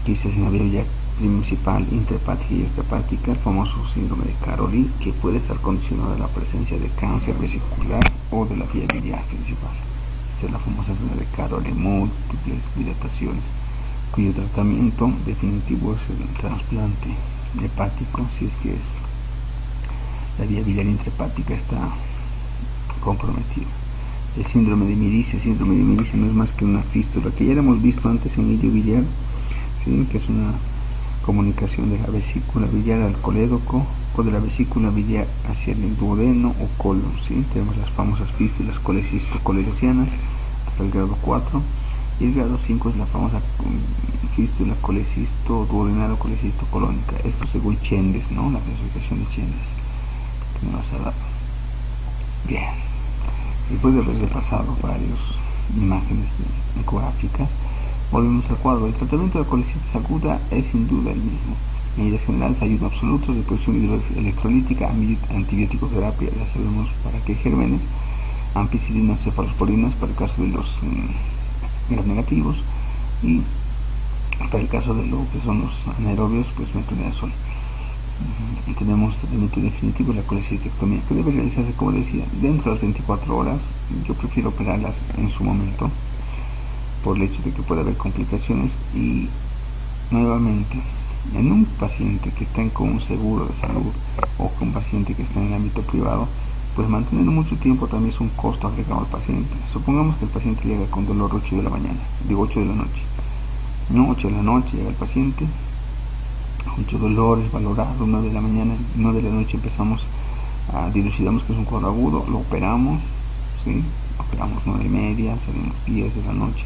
quistes en la vía biliar principal, intrahepática y extrahepática, el famoso síndrome de Caroli, que puede estar condicionado a la presencia de cáncer vesicular o de la vía biliar principal. Esa es la famosa enfermedad de Caroli, múltiples dilataciones, cuyo tratamiento definitivo es el trasplante hepático si es que la vía biliar intrahepática está comprometida. El síndrome de Mirice no es más que una fístula que ya hemos visto antes en hillo biliar, ¿sí? Que es una comunicación de la vesícula biliar al colédoco o de la vesícula biliar hacia el duodeno o colon, ¿sí? Tenemos las famosas fístulas colecisto-colerianas hasta el grado 4, y el grado 5 es la famosa fístula colecisto-duodenal o colecisto-colónica, esto según Chendes, ¿no? La clasificación de Chendes que nos ha dado. Bien, después de haber repasado varias imágenes ecográficas, volvemos al cuadro. El tratamiento de la colecitis aguda es sin duda el mismo. Medidas generales: ayuno absoluto, depuración hidroelectrolítica, antibiótico terapia, ya sabemos para qué gérmenes, ampicilinas, cefalosporinas para el caso de los gram negativos, y para el caso de lo que son los anaerobios, pues metronidazol. Tenemos tratamiento definitivo de la colecistectomía, que debe realizarse, como decía, dentro de las 24 horas. Yo prefiero operarlas en su momento por el hecho de que puede haber complicaciones, y nuevamente en un paciente que está con un seguro de salud o con un paciente que está en el ámbito privado, pues mantenerlo mucho tiempo también es un costo agregado al paciente. Supongamos que el paciente llega con dolor 8 de la mañana, digo 8 de la noche, no 8 de la noche llega el paciente, mucho dolor, es valorado, 9 de la mañana, 9 de la noche empezamos a dilucidamos que es un cuadro agudo, lo operamos, ¿sí? Operamos 9:30, salimos 10 de la noche,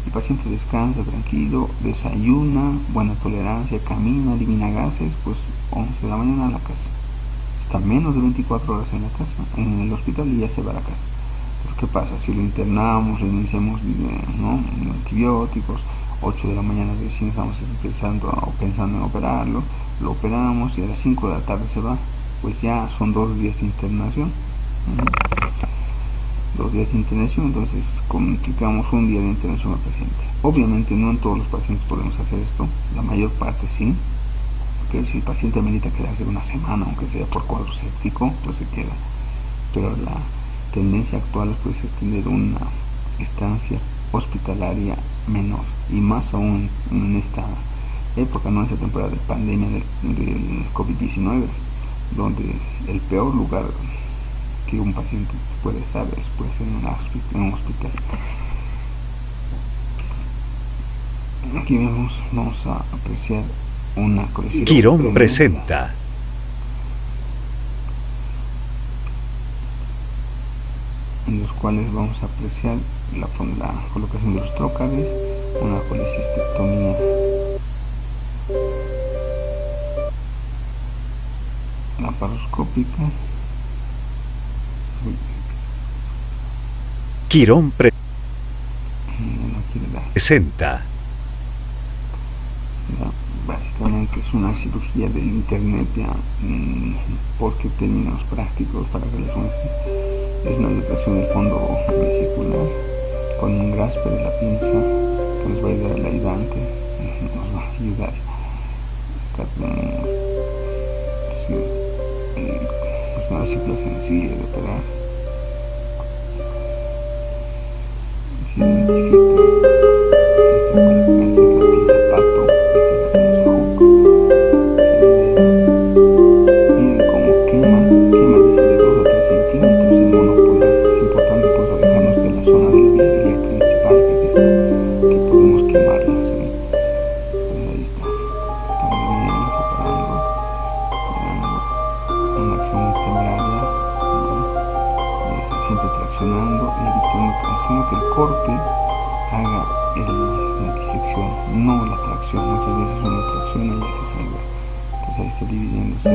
el paciente descansa tranquilo, desayuna, buena tolerancia, camina, elimina gases, pues 11 de la mañana a la casa. Está menos de 24 horas en la casa, en el hospital, y ya se va a la casa. Pero ¿qué pasa? Si lo internamos, le iniciamos antibióticos, 8 de la mañana recién estamos empezando o pensando en operarlo, lo operamos y a las 5 de la tarde se va, pues ya son 2 días de internación. 2 días de internación, entonces complicamos un día de internación al paciente. Obviamente no en todos los pacientes podemos hacer esto, la mayor parte sí, pero si el paciente amerita quedarse una semana, aunque sea por cuadro séptico, pues se queda. Pero la tendencia actual pues es tener una estancia hospitalaria menor, y más aún en esta época, no en esta temporada de pandemia del COVID-19, donde el peor lugar que un paciente puede estar es pues en un hospital. Aquí vamos a apreciar una colección. Quirón presenta en los cuales vamos a apreciar la colocación de los trócares, una colecistectomía laparoscópica, Quirón presenta. Básicamente es una cirugía del internet ya, porque términos prácticos para relaciones es una dilatación del fondo vesicular con un graspe de la pinza que nos va a ayudar al ayudante, nos va a ayudar es una cifra sencilla de operar. Se identifica, esta es la pinza pato, esta es la famosa hook, miren cómo quema desde de 2 a 3 centímetros en monopolar. Es importante pues alejarnos de la zona de la vía biliar principal, que podemos quemarla, ¿sí? Pues ahí está, estamos bien separando, una acción muy temeraria, siempre traccionando y evitando, haciendo que el corte haga la disección, no la tracción. Muchas veces uno tracciona y ya se salva, entonces ahí está dividiéndose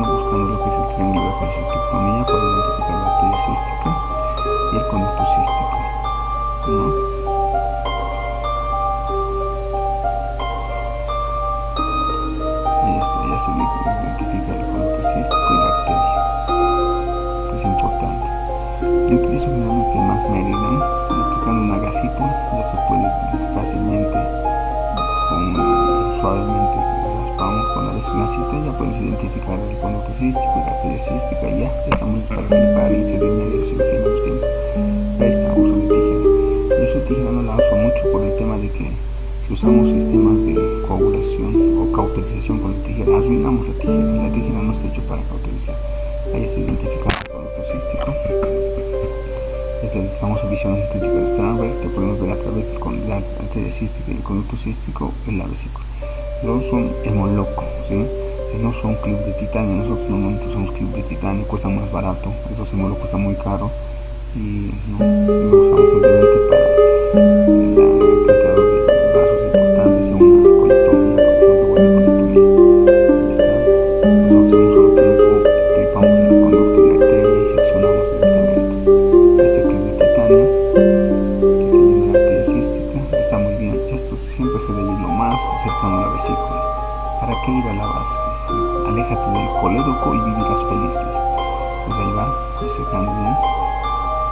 buscando lo que es el triángulo de colecistectomía para identificar la arteria cística y el conducto cístico, ¿no? Ahí está, ya se identifica el conducto cístico y la arteria, que es importante. Yo utilizo generalmente Mac Meridian, aplicando una gasita, ya se puede fácilmente, suavemente raspamos con la gasita, ya podemos identificar el conducto cístico y la arteria cística, y ya estamos para flipar y se medio si no tenemos tiempo. Ahí está, uso de tijera. Yo uso tijera, no la uso mucho por el tema de que si usamos sistemas de coagulación o cauterización con la tijera, arruinamos la tijera no está hecha para cauterizar. Ahí está identificado el conducto cístico. Desde el famoso visión auténtica de Sternberg, que podemos ver a través de la arteria cística y el conducto cístico en la vesícula. Luego son hemoloco, ¿sí? No son clip de titanio, nosotros normalmente usamos clip de titanio, cuesta más barato, esos hemolocos cuesta muy caro y no lo usamos simplemente para la cantidad de vasos importantes en una colectomía, por ejemplo, buena colectomía. Ahí está. Nosotros en un solo tiempo clipamos el conducto y la arteria y seccionamos directamente. Este clip de titanio, que se llama arteria cística, está muy bien. Esto siempre se debe ir lo más cercano a la vesícula. ¿Para qué ir a la base? Aléjate del colédoco y vivirás feliz. Pues ahí va, secando bien.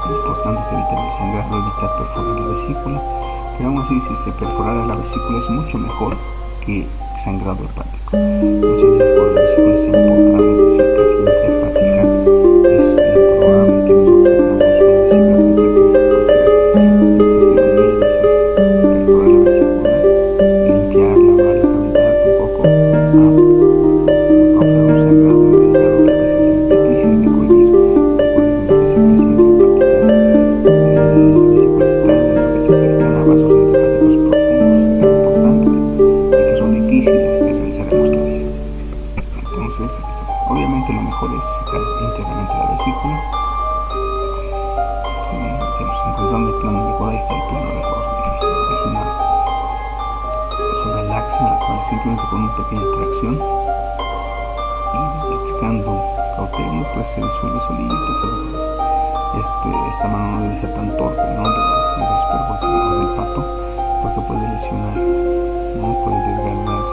Lo importante es evitar el sangrado, evitar perforar la vesícula, pero aún así si se perforara la vesícula es mucho mejor que sangrado hepático. Muchas veces cuando la vesícula está empotrada, es decir, casi intrahepática, es improbable que nosotros sacamos una vesícula completa, porque yo prefiero mil veces perforar la vesícula, limpiar, lavar la cavidad un poco, causar un sangrado en el hígado que a veces es difícil de cohibir. Obviamente lo mejor es sacar íntegramente la vesícula. Sí, encontrando el plano de Goda, ahí está el plano de Goda. Es una laxa, la cual simplemente con una pequeña tracción y aplicando cauterio pues se disuelve solito. Esta mano no debe ser tan torpe, ¿no? De las perforaciones del pato, porque puede lesionar, ¿no? Puede desgarrar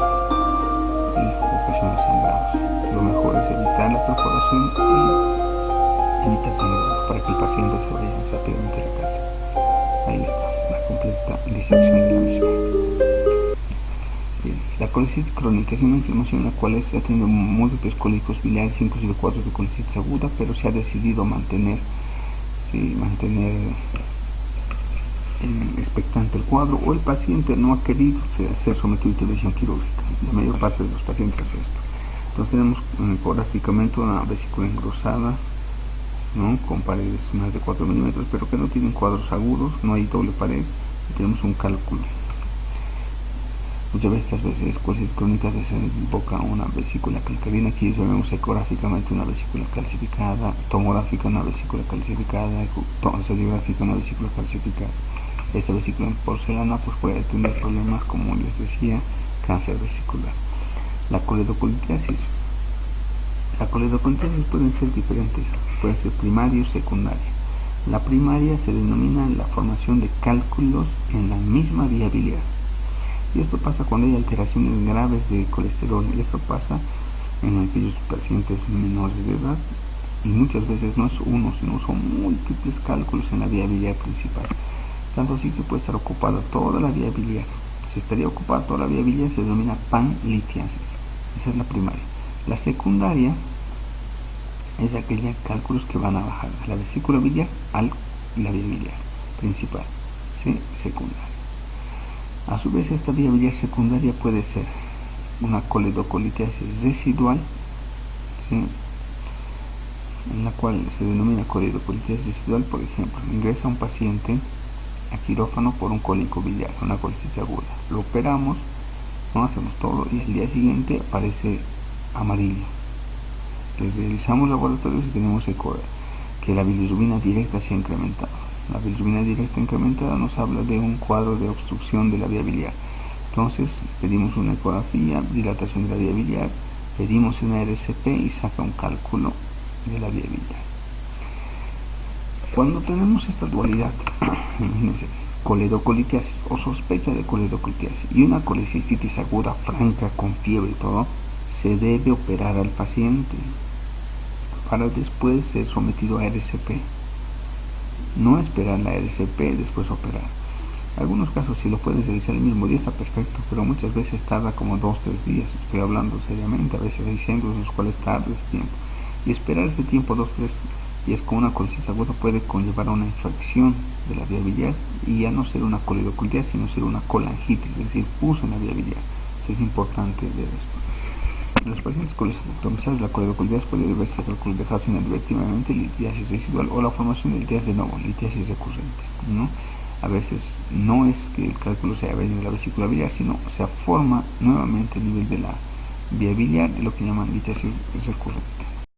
y ocasionar sangrados. Lo mejor es evitar la perforación y evitar sangrado para que el paciente se vaya rápidamente a la casa. Ahí está, la completa disección de la misma. Bien, la colicitis crónica es una inflamación en la cual se ha tenido múltiples cólicos biliares, inclusive cuadros de colicitis aguda, pero se ha decidido mantener expectante el cuadro, o el paciente no ha querido ser sometido a intervención quirúrgica. La mayor parte de los pacientes hace esto. Entonces tenemos ecográficamente una vesícula engrosada, ¿no? Con paredes más de 4 milímetros, pero que no tienen cuadros agudos, no hay doble pared, y tenemos un cálculo. Muchas veces las colicitis crónicas desemboca una vesícula calcarina. Aquí vemos ecográficamente una vesícula calcificada, tomográfica una vesícula calcificada, radiográfica una vesícula calcificada. Esta vesícula en porcelana pues puede tener problemas, como les decía, cáncer vesicular. La coledocolitiasis. La coledocolitiasis pueden ser diferentes, puede ser primaria o secundaria. La primaria se denomina la formación de cálculos en la misma vía biliar. Y esto pasa cuando hay alteraciones graves de colesterol. Y esto pasa en aquellos pacientes menores de edad. Y muchas veces no es uno, sino son múltiples cálculos en la vía biliar principal. Tanto así que puede estar ocupada toda la vía biliar. Si estaría ocupada toda la vía biliar se denomina panlitiasis. Esa es la primaria. La secundaria es aquella cálculos que van a bajar de la vesícula biliar a la vía biliar principal. ¿Sí? Secundaria. A su vez, esta vía biliar secundaria puede ser una coledocolitiasis residual, ¿sí? En la cual se denomina coledocolitiasis residual. Por ejemplo, ingresa un paciente a quirófano por un cólico biliar, una colicitis aguda. Lo operamos, no hacemos todo y al día siguiente aparece amarillo. Les realizamos laboratorios y tenemos que la bilirrubina directa se ha incrementado. La bilirrubina directa incrementada nos habla de un cuadro de obstrucción de la vía biliar. Entonces pedimos una ecografía, dilatación de la vía biliar, pedimos una RCP y saca un cálculo de la vía biliar. Cuando tenemos esta dualidad, imagínense, coledocolitiasis o sospecha de coledocolitiasis y una colecistitis aguda franca con fiebre y todo, se debe operar al paciente para después ser sometido a RCP. No esperar la RCP después operar. En algunos casos si lo puedes realizar el mismo día está perfecto, pero muchas veces tarda como 2-3 días, estoy hablando seriamente, a veces hay centros en los cuales tarda ese tiempo. Y esperar ese tiempo 2-3 días con una colecitis aguda puede conllevar a una infección de la vía biliar y ya no ser una coledocolitiasis, sino ser una colangitis, es decir, pus en la vía biliar. Eso es importante ver esto. En los pacientes colecistomizados, la coledocolitiasis puede deberse a cálculos dejados inadvertidamente, litiasis residual o la formación de litiasis de nuevo, litiasis recurrente, ¿no? A veces no es que el cálculo se haya venido de la vesícula biliar, sino se forma nuevamente a nivel de la vía biliar, de lo que llaman litiasis recurrente.